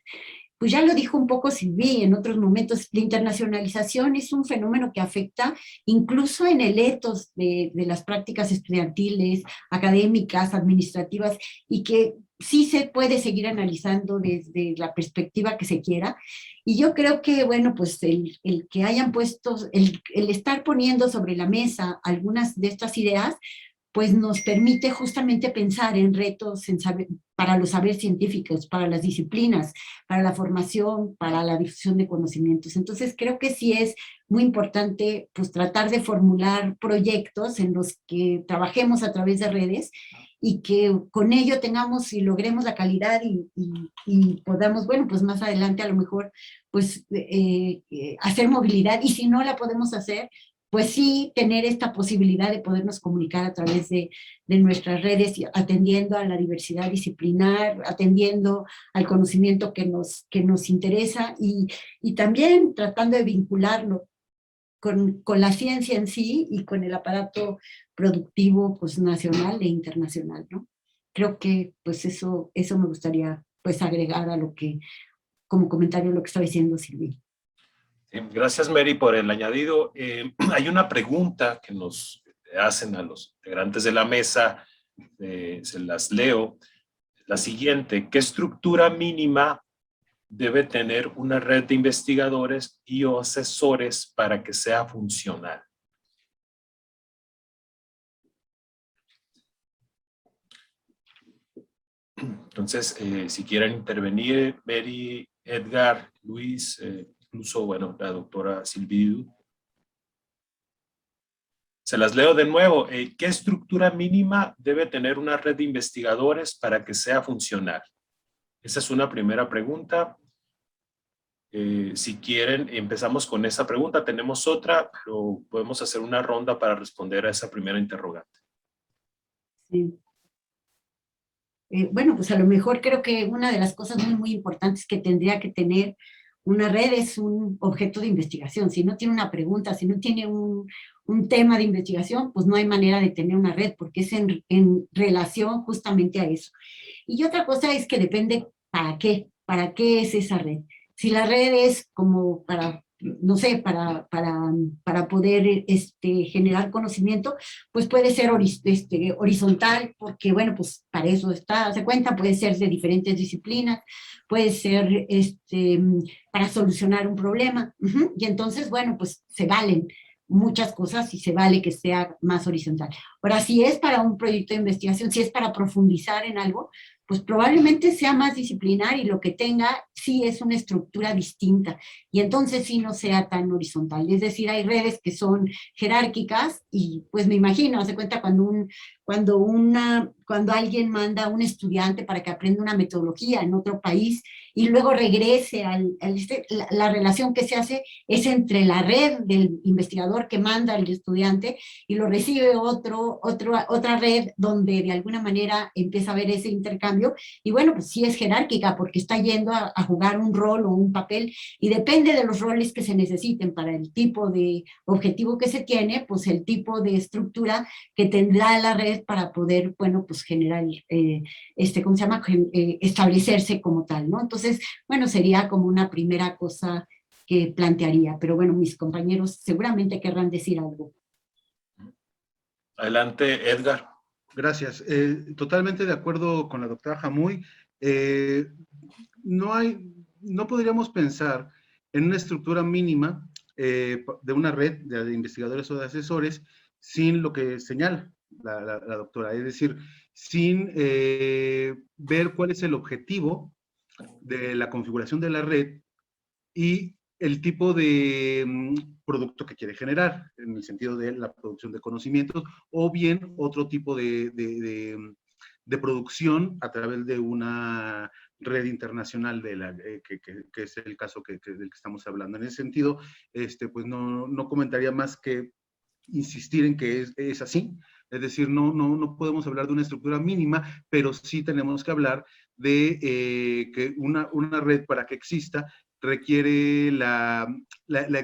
Pues ya lo dijo un poco Silvi en otros momentos, la internacionalización es un fenómeno que afecta incluso en el ethos de las prácticas estudiantiles, académicas, administrativas, y que sí se puede seguir analizando desde la perspectiva que se quiera. Y yo creo que, bueno, pues el que hayan puesto, el estar poniendo sobre la mesa algunas de estas ideas, pues nos permite justamente pensar en retos para los saberes científicos, para las disciplinas, para la formación, para la difusión de conocimientos. Entonces creo que sí es muy importante pues tratar de formular proyectos en los que trabajemos a través de redes y que con ello tengamos y logremos la calidad y podamos, bueno, pues más adelante a lo mejor pues hacer movilidad, y si no la podemos hacer, pues sí tener esta posibilidad de podernos comunicar a través de nuestras redes, atendiendo a la diversidad disciplinar, atendiendo al conocimiento que nos interesa y también tratando de vincularlo con la ciencia en sí y con el aparato productivo pues, nacional e internacional, ¿no? Creo que pues eso me gustaría pues agregar a lo que, como comentario, lo que estaba diciendo Silvi. Gracias, Mary, por el añadido. Hay una pregunta que nos hacen a los integrantes de la mesa, se las leo. La siguiente: ¿qué estructura mínima debe tener una red de investigadores y o asesores para que sea funcional? Entonces, si quieren intervenir, Mary, Edgar, Luis, incluso, bueno, la doctora Silvidou. Se las leo de nuevo. ¿Qué estructura mínima debe tener una red de investigadores para que sea funcional? Esa es una primera pregunta. Si quieren, empezamos con esa pregunta. Tenemos otra, pero podemos hacer una ronda para responder a esa primera interrogante. Sí. Bueno, pues a lo mejor creo que una de las cosas muy, muy importantes que tendría que tener una red es un objeto de investigación. Si no tiene una pregunta, si no tiene un tema de investigación, pues no hay manera de tener una red, porque es en relación justamente a eso. Y otra cosa es que depende para qué es esa red. Si la red es como para no sé, para poder generar conocimiento, pues puede ser horizontal, porque bueno, pues para eso está, se cuenta, puede ser de diferentes disciplinas, puede ser para solucionar un problema, y entonces, bueno, pues se valen muchas cosas y se vale que sea más horizontal. Ahora, si es para un proyecto de investigación, si es para profundizar en algo, pues probablemente sea más disciplinar y lo que tenga sí es una estructura distinta y entonces sí no sea tan horizontal. Es decir, hay redes que son jerárquicas y pues me imagino, hace cuenta cuando alguien manda a un estudiante para que aprenda una metodología en otro país y luego regrese la relación que se hace es entre la red del investigador que manda al estudiante y lo recibe otra red donde de alguna manera empieza a haber ese intercambio y bueno, pues sí es jerárquica porque está yendo a jugar un rol o un papel y depende de los roles que se necesiten para el tipo de objetivo que se tiene, pues el tipo de estructura que tendrá la red para poder, bueno, pues generar, ¿cómo se llama? Establecerse como tal, ¿no? Entonces, bueno, sería como una primera cosa que plantearía, pero bueno, mis compañeros seguramente querrán decir algo. Adelante, Edgar. Gracias. Totalmente de acuerdo con la doctora Jamuy. No podríamos pensar en una estructura mínima de una red de investigadores o de asesores sin lo que señala la doctora, es decir, sin ver cuál es el objetivo de la configuración de la red y el tipo de producto que quiere generar, en el sentido de la producción de conocimientos, o bien otro tipo de producción a través de una red internacional que es el caso del que estamos hablando. En ese sentido, pues no comentaría más que insistir en que es así. Es decir, no podemos hablar de una estructura mínima, pero sí tenemos que hablar de que una red para que exista requiere la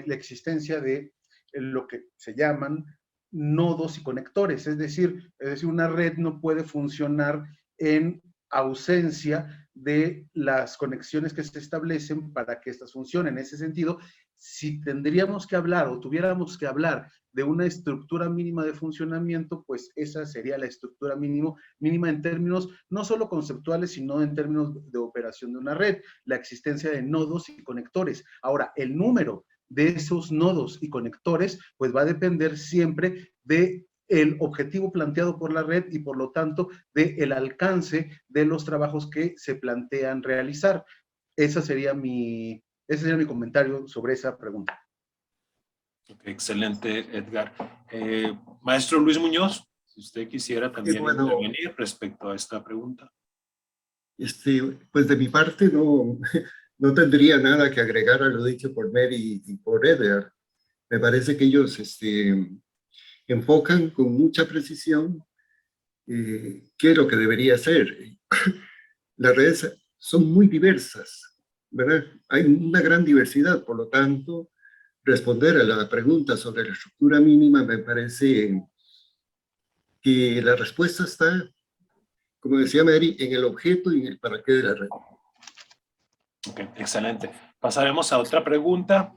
existencia de lo que se llaman nodos y conectores. Es decir, una red no puede funcionar en ausencia de las conexiones que se establecen para que estas funcionen. En ese sentido, si tendríamos que hablar o tuviéramos que hablar de una estructura mínima de funcionamiento, pues esa sería la estructura mínima en términos no solo conceptuales, sino en términos de operación de una red, la existencia de nodos y conectores. Ahora, el número de esos nodos y conectores, pues va a depender siempre de el objetivo planteado por la red y por lo tanto del alcance de los trabajos que se plantean realizar. Ese sería mi comentario sobre esa pregunta. Okay, excelente, Edgar. Maestro Luis Muñoz, si usted quisiera también intervenir respecto a esta pregunta. Pues de mi parte no tendría nada que agregar a lo dicho por Mary y por Edgar. Me parece que ellos enfocan con mucha precisión qué es lo que debería ser. Las redes son muy diversas, ¿verdad? Hay una gran diversidad, por lo tanto, responder a la pregunta sobre la estructura mínima me parece que la respuesta está, como decía Mary, en el objeto y en el para qué de la red. Ok, excelente. Pasaremos a otra pregunta.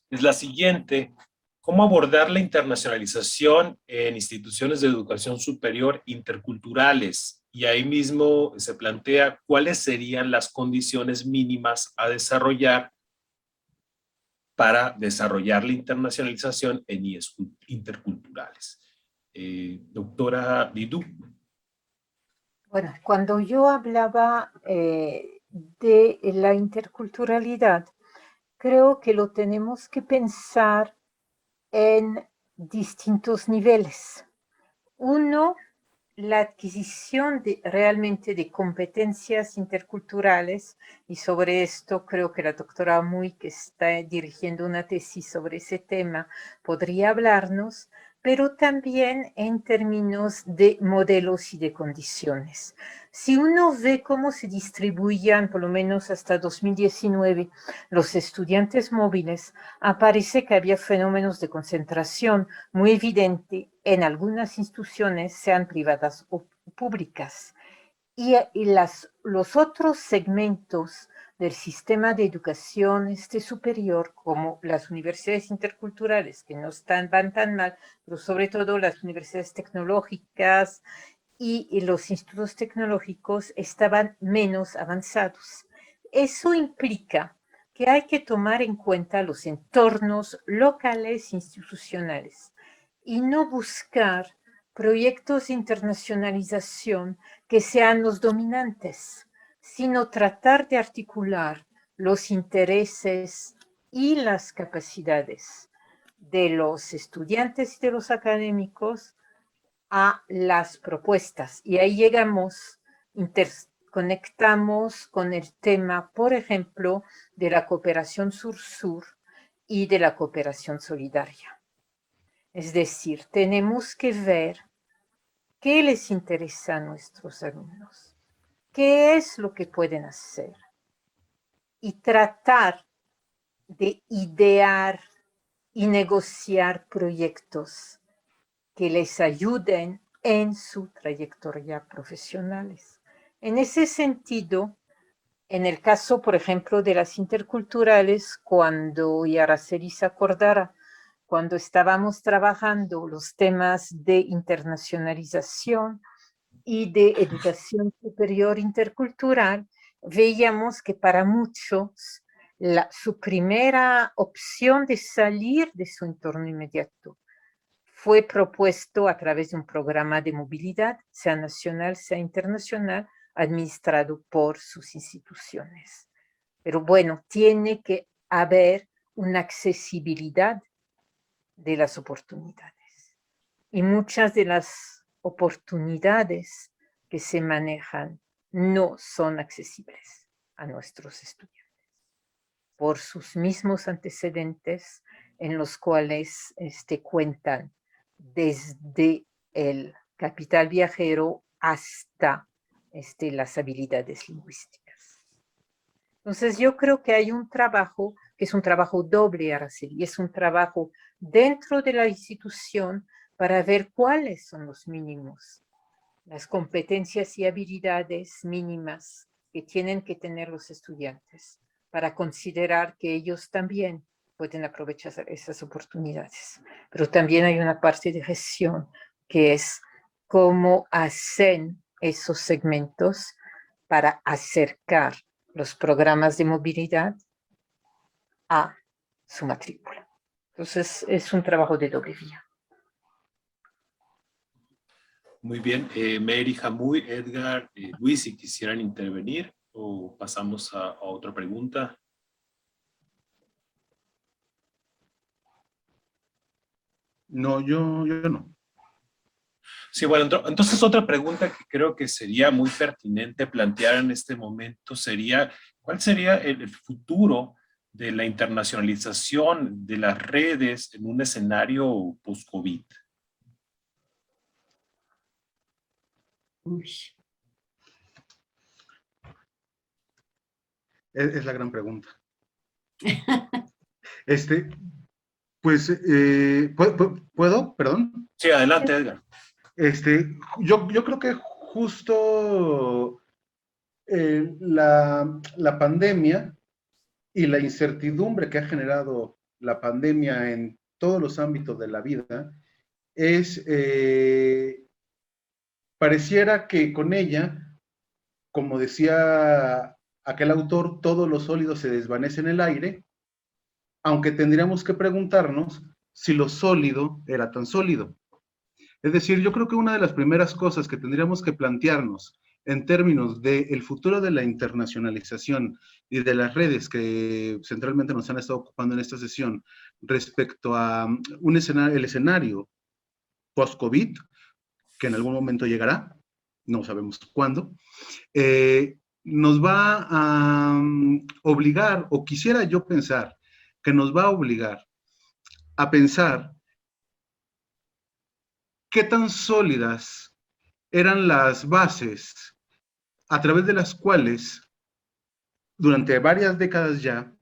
Es la siguiente. ¿Cómo abordar la internacionalización en instituciones de educación superior interculturales? Y ahí mismo se plantea cuáles serían las condiciones mínimas a desarrollar para desarrollar la internacionalización en IES interculturales. Doctora Bidú. Bueno, cuando yo hablaba de la interculturalidad, creo que lo tenemos que pensar en distintos niveles. Uno, la adquisición realmente de competencias interculturales, y sobre esto creo que la doctora Muy, que está dirigiendo una tesis sobre ese tema, podría hablarnos, pero también en términos de modelos y de condiciones. Si uno ve cómo se distribuían, por lo menos hasta 2019, los estudiantes móviles, aparece que había fenómenos de concentración muy evidente en algunas instituciones, sean privadas o públicas. y los otros segmentos del sistema de educación superior, como las universidades interculturales, que no van tan mal, pero sobre todo las universidades tecnológicas y los institutos tecnológicos estaban menos avanzados. Eso implica que hay que tomar en cuenta los entornos locales institucionales y no buscar proyectos de internacionalización que sean los dominantes, sino tratar de articular los intereses y las capacidades de los estudiantes y de los académicos a las propuestas. Y ahí conectamos con el tema, por ejemplo, de la cooperación sur-sur y de la cooperación solidaria. Es decir, tenemos que ver qué les interesa a nuestros alumnos, qué es lo que pueden hacer y tratar de idear y negociar proyectos que les ayuden en su trayectoria profesionales. En ese sentido, en el caso, por ejemplo, de las interculturales, cuando, y Araceli se acordará, cuando estábamos trabajando los temas de internacionalización y de educación superior intercultural, veíamos que para muchos su primera opción de salir de su entorno inmediato fue propuesto a través de un programa de movilidad, sea nacional, sea internacional, administrado por sus instituciones. Pero bueno, tiene que haber una accesibilidad de las oportunidades. Y muchas de las oportunidades que se manejan no son accesibles a nuestros estudiantes por sus mismos antecedentes en los cuales cuentan desde el capital viajero hasta las habilidades lingüísticas. Entonces yo creo que hay un trabajo que es un trabajo doble, Araceli, es un trabajo dentro de la institución para ver cuáles son los mínimos, las competencias y habilidades mínimas que tienen que tener los estudiantes para considerar que ellos también pueden aprovechar esas oportunidades. Pero también hay una parte de gestión que es cómo hacen esos segmentos para acercar los programas de movilidad a su matrícula. Entonces es un trabajo de doble vía. Muy bien, Mary, Jamuy, Edgar, Luis, si quisieran intervenir o pasamos a otra pregunta. No, yo no. Sí, bueno, entonces otra pregunta que creo que sería muy pertinente plantear en este momento sería, ¿cuál sería el futuro de la internacionalización de las redes en un escenario post-COVID? Es la gran pregunta. Pues, ¿puedo? Perdón. Sí, adelante, Edgar. Yo creo que justo la pandemia y la incertidumbre que ha generado la pandemia en todos los ámbitos de la vida pareciera que con ella, como decía aquel autor, todo lo sólido se desvanece en el aire, aunque tendríamos que preguntarnos si lo sólido era tan sólido. Es decir, yo creo que una de las primeras cosas que tendríamos que plantearnos en términos del futuro de la internacionalización y de las redes que centralmente nos han estado ocupando en esta sesión respecto a el escenario post-COVID, que en algún momento llegará, no sabemos cuándo, nos va a obligar, o quisiera yo pensar, que nos va a obligar a pensar qué tan sólidas eran las bases a través de las cuales durante varias décadas ya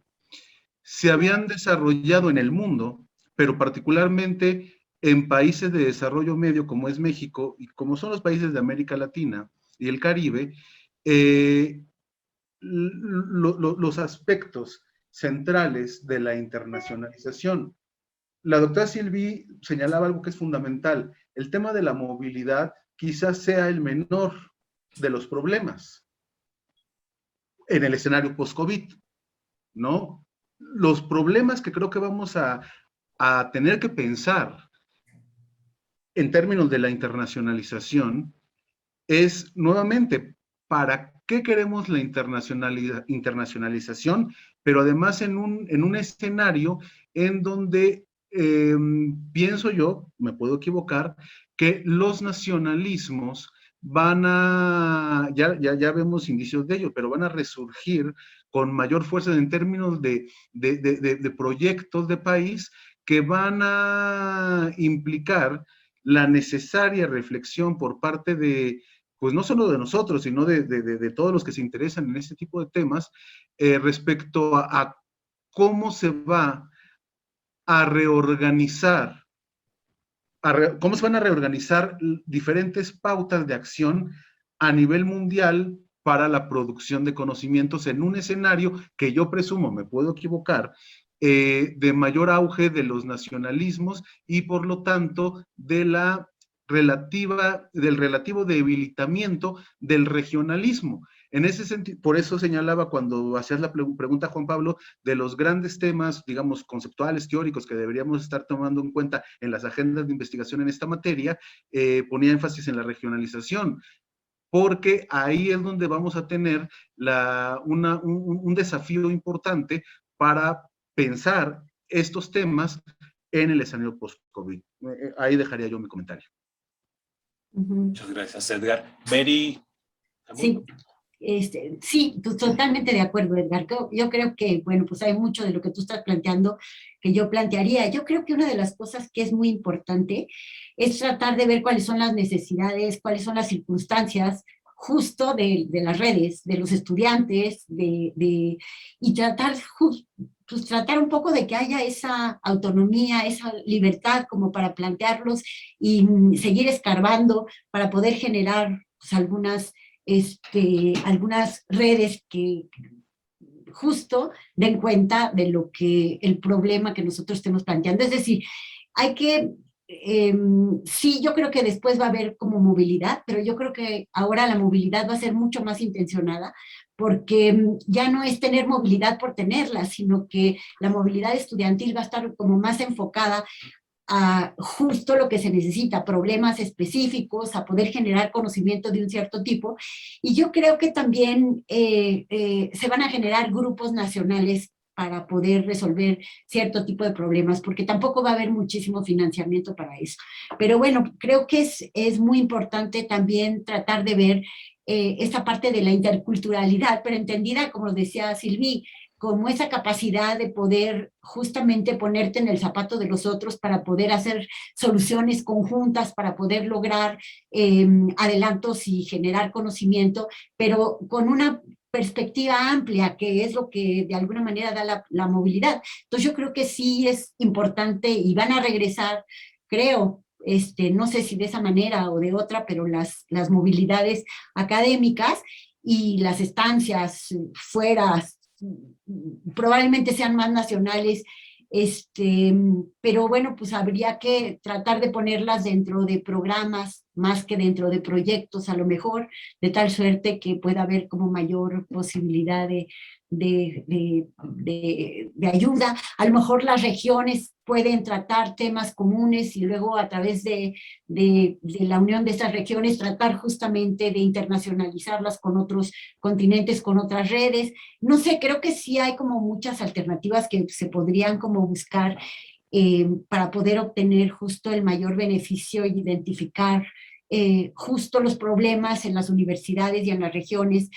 se habían desarrollado en el mundo, pero particularmente en países de desarrollo medio como es México y como son los países de América Latina, y el Caribe, los aspectos centrales de la internacionalización. La doctora Silvi señalaba algo que es fundamental. El tema de la movilidad quizás sea el menor de los problemas en el escenario post-COVID, ¿no? Los problemas que creo que vamos a tener que pensar en términos de la internacionalización es, nuevamente, ¿para qué queremos la internacionalización? Pero además en un escenario en donde pienso yo, me puedo equivocar, que los nacionalismos van a, ya vemos indicios de ello, pero van a resurgir con mayor fuerza en términos de proyectos de país que van a implicar la necesaria reflexión por parte de, pues no solo de nosotros, sino de todos los que se interesan en este tipo de temas, respecto a cómo se va a reorganizar, cómo se van a reorganizar diferentes pautas de acción a nivel mundial para la producción de conocimientos en un escenario que yo presumo, me puedo equivocar, de mayor auge de los nacionalismos y por lo tanto del relativo debilitamiento del regionalismo. En ese sentido, por eso señalaba cuando hacías la pregunta, Juan Pablo, de los grandes temas, digamos, conceptuales, teóricos que deberíamos estar tomando en cuenta en las agendas de investigación en esta materia, ponía énfasis en la regionalización, porque ahí es donde vamos a tener un desafío importante para pensar estos temas en el escenario post-COVID. Ahí dejaría yo mi comentario. Muchas gracias, Edgar. Mary. Sí. Sí, totalmente de acuerdo, Edgar. Yo creo que, bueno, pues hay mucho de lo que tú estás planteando que yo plantearía. Yo creo que una de las cosas que es muy importante es tratar de ver cuáles son las necesidades, cuáles son las circunstancias justo de las redes, de los estudiantes, y tratar, pues tratar un poco de que haya esa autonomía, esa libertad como para plantearlos y seguir escarbando para poder generar pues, algunas redes que justo den cuenta de lo que el problema que nosotros estemos planteando. Es decir, hay que, sí, yo creo que después va a haber como movilidad, pero yo creo que ahora la movilidad va a ser mucho más intencionada, porque ya no es tener movilidad por tenerla, sino que la movilidad estudiantil va a estar como más enfocada a justo lo que se necesita, problemas específicos, a poder generar conocimiento de un cierto tipo. Y yo creo que también se van a generar grupos nacionales para poder resolver cierto tipo de problemas, porque tampoco va a haber muchísimo financiamiento para eso. Pero bueno, creo que es muy importante también tratar de ver esta parte de la interculturalidad, pero entendida, como decía Silvi, como esa capacidad de poder justamente ponerte en el zapato de los otros para poder hacer soluciones conjuntas, para poder lograr adelantos y generar conocimiento, pero con una perspectiva amplia, que es lo que de alguna manera da la movilidad. Entonces yo creo que sí es importante y van a regresar, creo, no sé si de esa manera o de otra, pero las movilidades académicas y las estancias fuera, probablemente sean más nacionales, pero bueno, pues habría que tratar de ponerlas dentro de programas más que dentro de proyectos, a lo mejor, de tal suerte que pueda haber como mayor posibilidad de ayuda. A lo mejor las regiones pueden tratar temas comunes y luego a través de la unión de esas regiones tratar justamente de internacionalizarlas con otros continentes, con otras redes. No sé, creo que sí hay como muchas alternativas que se podrían como buscar para poder obtener justo el mayor beneficio y identificar justo los problemas en las universidades y en las regiones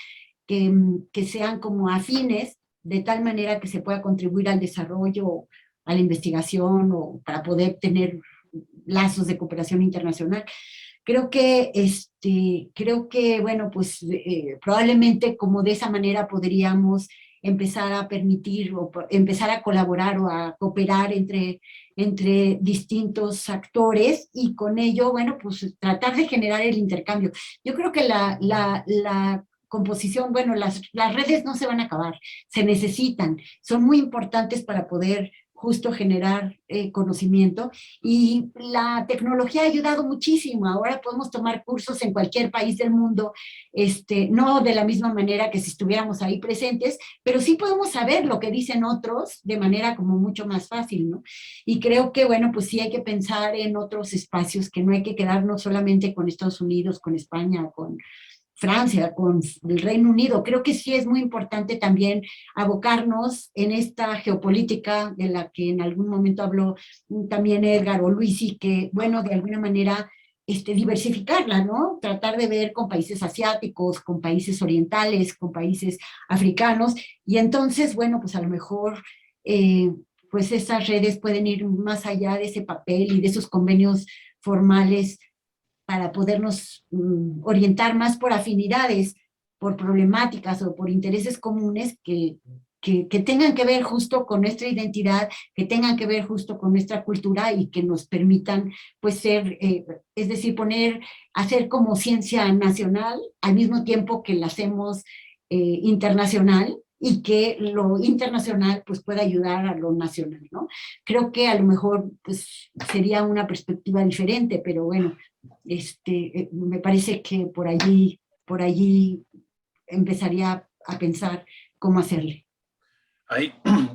que sean como afines, de tal manera que se pueda contribuir al desarrollo, a la investigación o para poder tener lazos de cooperación internacional. Creo que, bueno, pues probablemente como de esa manera podríamos empezar a permitir o empezar a colaborar o a cooperar entre distintos actores y con ello, bueno, pues tratar de generar el intercambio. Yo creo que la composición, bueno, las redes no se van a acabar, se necesitan, son muy importantes para poder justo generar conocimiento, y la tecnología ha ayudado muchísimo. Ahora podemos tomar cursos en cualquier país del mundo, no de la misma manera que si estuviéramos ahí presentes, pero sí podemos saber lo que dicen otros de manera como mucho más fácil, ¿no? Y creo que, bueno, pues sí hay que pensar en otros espacios, que no hay que quedarnos solamente con Estados Unidos, con España, con Francia, con el Reino Unido. Creo que sí es muy importante también abocarnos en esta geopolítica de la que en algún momento habló también Edgar o Luis, y que, bueno, de alguna manera diversificarla, ¿no? Tratar de ver con países asiáticos, con países orientales, con países africanos, y entonces, bueno, pues a lo mejor pues esas redes pueden ir más allá de ese papel y de esos convenios formales, para podernos orientar más por afinidades, por problemáticas o por intereses comunes que tengan que ver justo con nuestra identidad, que tengan que ver justo con nuestra cultura, y que nos permitan, pues, ser, es decir, hacer como ciencia nacional al mismo tiempo que la hacemos internacional, y que lo internacional pues pueda ayudar a lo nacional, ¿no? Creo que a lo mejor pues sería una perspectiva diferente, pero bueno, me parece que por allí empezaría a pensar cómo hacerle.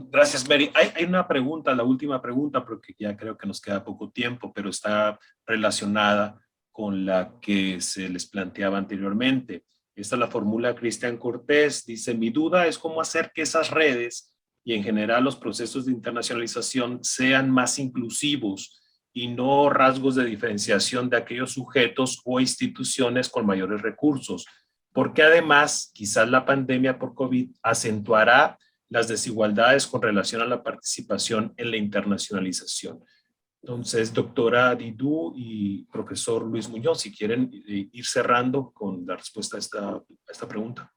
Gracias, Mary. Hay una pregunta, la última pregunta, porque ya creo que nos queda poco tiempo, pero está relacionada con la que se les planteaba anteriormente. Esta la formula Cristian Cortés. Dice: mi duda es cómo hacer que esas redes y en general los procesos de internacionalización sean más inclusivos y no rasgos de diferenciación de aquellos sujetos o instituciones con mayores recursos, porque además quizás la pandemia por COVID acentuará las desigualdades con relación a la participación en la internacionalización. Entonces, doctora Didú y profesor Luis Muñoz, si quieren ir cerrando con la respuesta a esta pregunta.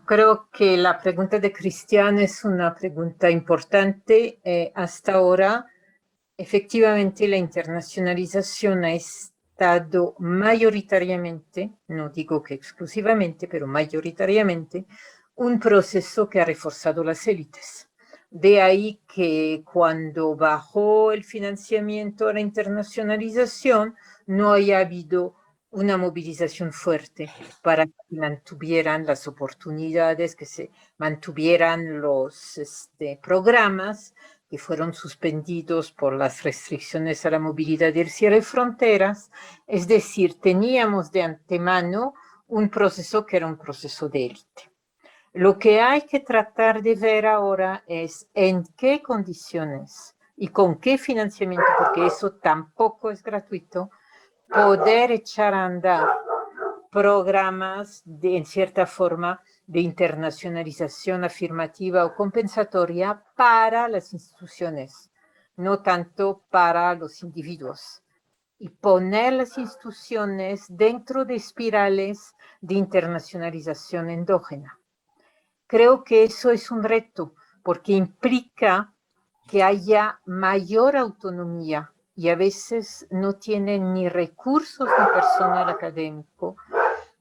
Creo que la pregunta de Cristian es una pregunta importante. Hasta ahora, efectivamente, la internacionalización ha estado mayoritariamente, no digo que exclusivamente, pero mayoritariamente, un proceso que ha reforzado las élites. De ahí que cuando bajó el financiamiento a la internacionalización, no haya habido una movilización fuerte para que mantuvieran las oportunidades, que se mantuvieran los programas que fueron suspendidos por las restricciones a la movilidad y cierre de fronteras. Es decir, teníamos de antemano un proceso que era un proceso de élite. Lo que hay que tratar de ver ahora es en qué condiciones y con qué financiamiento, porque eso tampoco es gratuito, poder echar a andar programas en cierta forma de internacionalización afirmativa o compensatoria para las instituciones, no tanto para los individuos, y poner las instituciones dentro de espirales de internacionalización endógena. Creo que eso es un reto, porque implica que haya mayor autonomía, y a veces no tienen ni recursos ni personal académico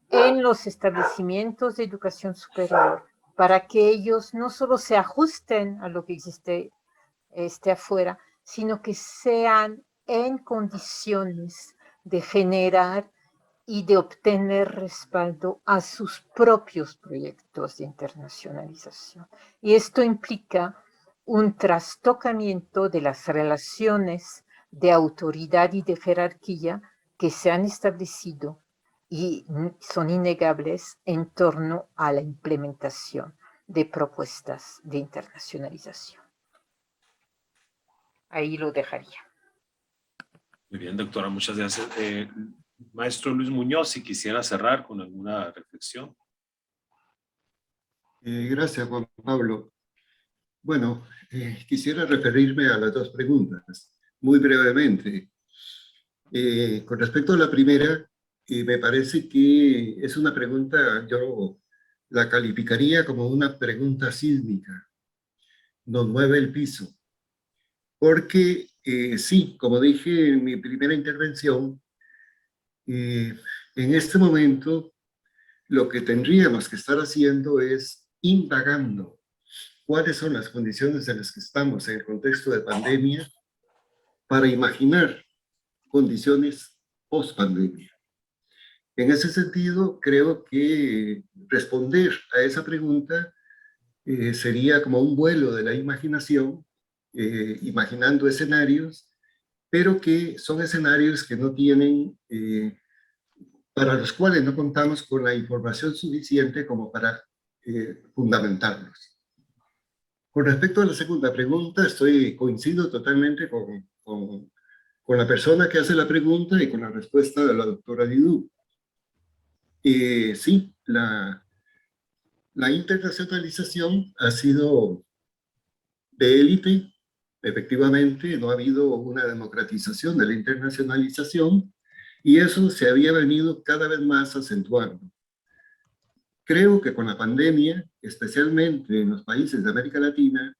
en los establecimientos de educación superior, para que ellos no solo se ajusten a lo que existe afuera, sino que sean en condiciones de generar y de obtener respaldo a sus propios proyectos de internacionalización. Y esto implica un trastocamiento de las relaciones de autoridad y de jerarquía que se han establecido y son innegables en torno a la implementación de propuestas de internacionalización. Ahí lo dejaría. Muy bien, doctora, muchas gracias. Maestro Luis Muñoz, si quisiera cerrar con alguna reflexión. Gracias, Juan Pablo. Bueno, quisiera referirme a las dos preguntas, muy brevemente. Con respecto a la primera, me parece que es una pregunta, yo la calificaría como una pregunta sísmica. Nos mueve el piso. Porque sí, como dije en mi primera intervención, en este momento lo que tendríamos que estar haciendo es indagando cuáles son las condiciones en las que estamos en el contexto de pandemia para imaginar condiciones post-pandemia. En ese sentido, creo que responder a esa pregunta sería como un vuelo de la imaginación, imaginando escenarios, pero que son escenarios que no tienen, para los cuales no contamos con la información suficiente como para fundamentarlos. Con respecto a la segunda pregunta, coincido totalmente con la persona que hace la pregunta y con la respuesta de la doctora Didú. Sí, la internacionalización ha sido de élite, efectivamente, no ha habido una democratización de la internacionalización y eso se había venido cada vez más acentuando. Creo que con la pandemia, especialmente en los países de América Latina,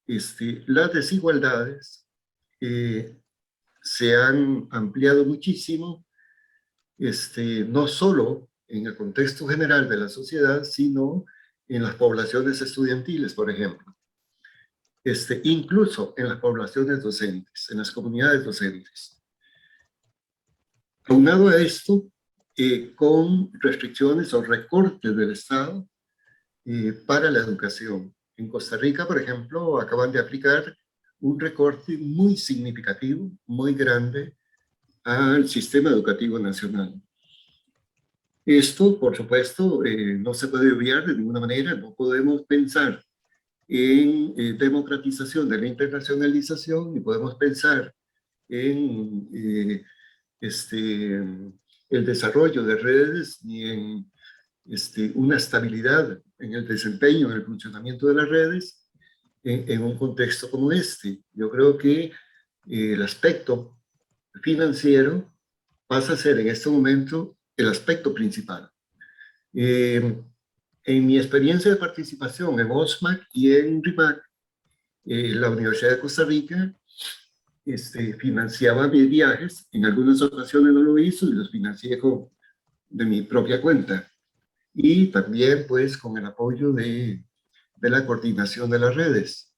las desigualdades se han ampliado muchísimo, no solo en el contexto general de la sociedad, sino en las poblaciones estudiantiles, por ejemplo. Incluso en las poblaciones docentes, en las comunidades docentes. Aunado a esto, con restricciones o recortes del Estado para la educación. En Costa Rica, por ejemplo, acaban de aplicar un recorte muy significativo, muy grande, al sistema educativo nacional. Esto, por supuesto, no se puede obviar de ninguna manera. No podemos pensar en democratización de la internacionalización, ni podemos pensar en el desarrollo de redes, ni en una estabilidad en el desempeño, en el funcionamiento de las redes, en un contexto como este. Yo creo que el aspecto financiero pasa a ser en este momento el aspecto principal. En mi experiencia de participación en OSMAC y en RIMAC, la Universidad de Costa Rica financiaba mis viajes, en algunas ocasiones no lo hizo y los financié de mi propia cuenta. Y también pues con el apoyo de la coordinación de las redes.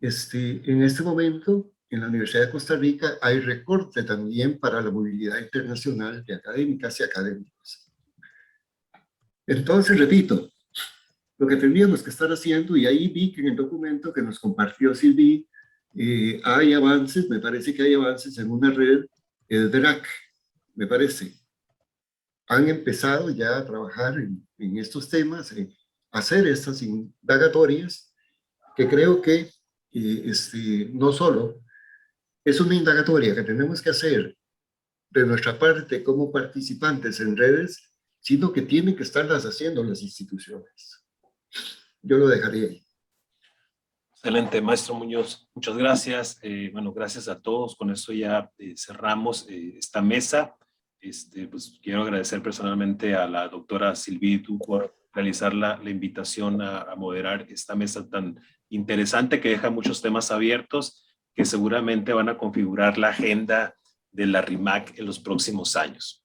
En este momento, en la Universidad de Costa Rica hay recorte también para la movilidad internacional de académicas y académicos. Entonces, repito, lo que tendríamos que estar haciendo, y ahí vi que en el documento que nos compartió Silvi, hay avances, me parece que hay avances en una red, el DRAC, me parece. Han empezado ya a trabajar en estos temas, hacer estas indagatorias, que creo que no solo es una indagatoria que tenemos que hacer de nuestra parte como participantes en redes, sino que tienen que estarlas haciendo las instituciones. Yo lo dejaré ahí. Excelente, maestro Muñoz. Muchas gracias. Bueno, gracias a todos. Con eso ya cerramos esta mesa. Pues quiero agradecer personalmente a la doctora Silvitu por realizar la invitación a moderar esta mesa tan interesante que deja muchos temas abiertos que seguramente van a configurar la agenda de la RIMAC en los próximos años.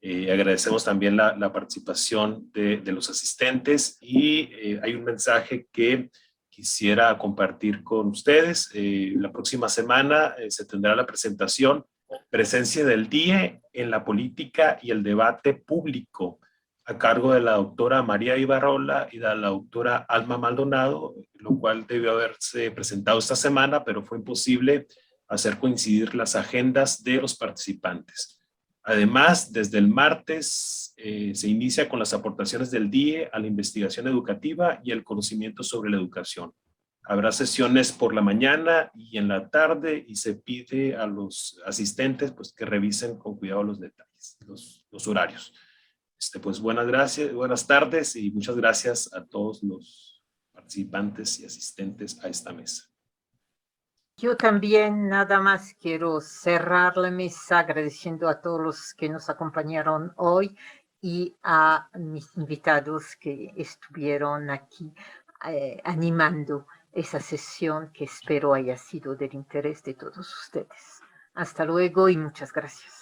Agradecemos también la participación de los asistentes y hay un mensaje que quisiera compartir con ustedes. La próxima semana se tendrá la presentación Presencia del DIE en la política y el debate público a cargo de la doctora María Ibarrola y de la doctora Alma Maldonado, lo cual debió haberse presentado esta semana, pero fue imposible hacer coincidir las agendas de los participantes. Además, desde el martes se inicia con las aportaciones del DIE a la investigación educativa y el conocimiento sobre la educación. Habrá sesiones por la mañana y en la tarde y se pide a los asistentes pues, que revisen con cuidado los detalles, los horarios. Pues buenas tardes y muchas gracias a todos los participantes y asistentes a esta mesa. Yo también nada más quiero cerrar la mesa agradeciendo a todos los que nos acompañaron hoy y a mis invitados que estuvieron aquí animando esa sesión que espero haya sido del interés de todos ustedes. Hasta luego y muchas gracias.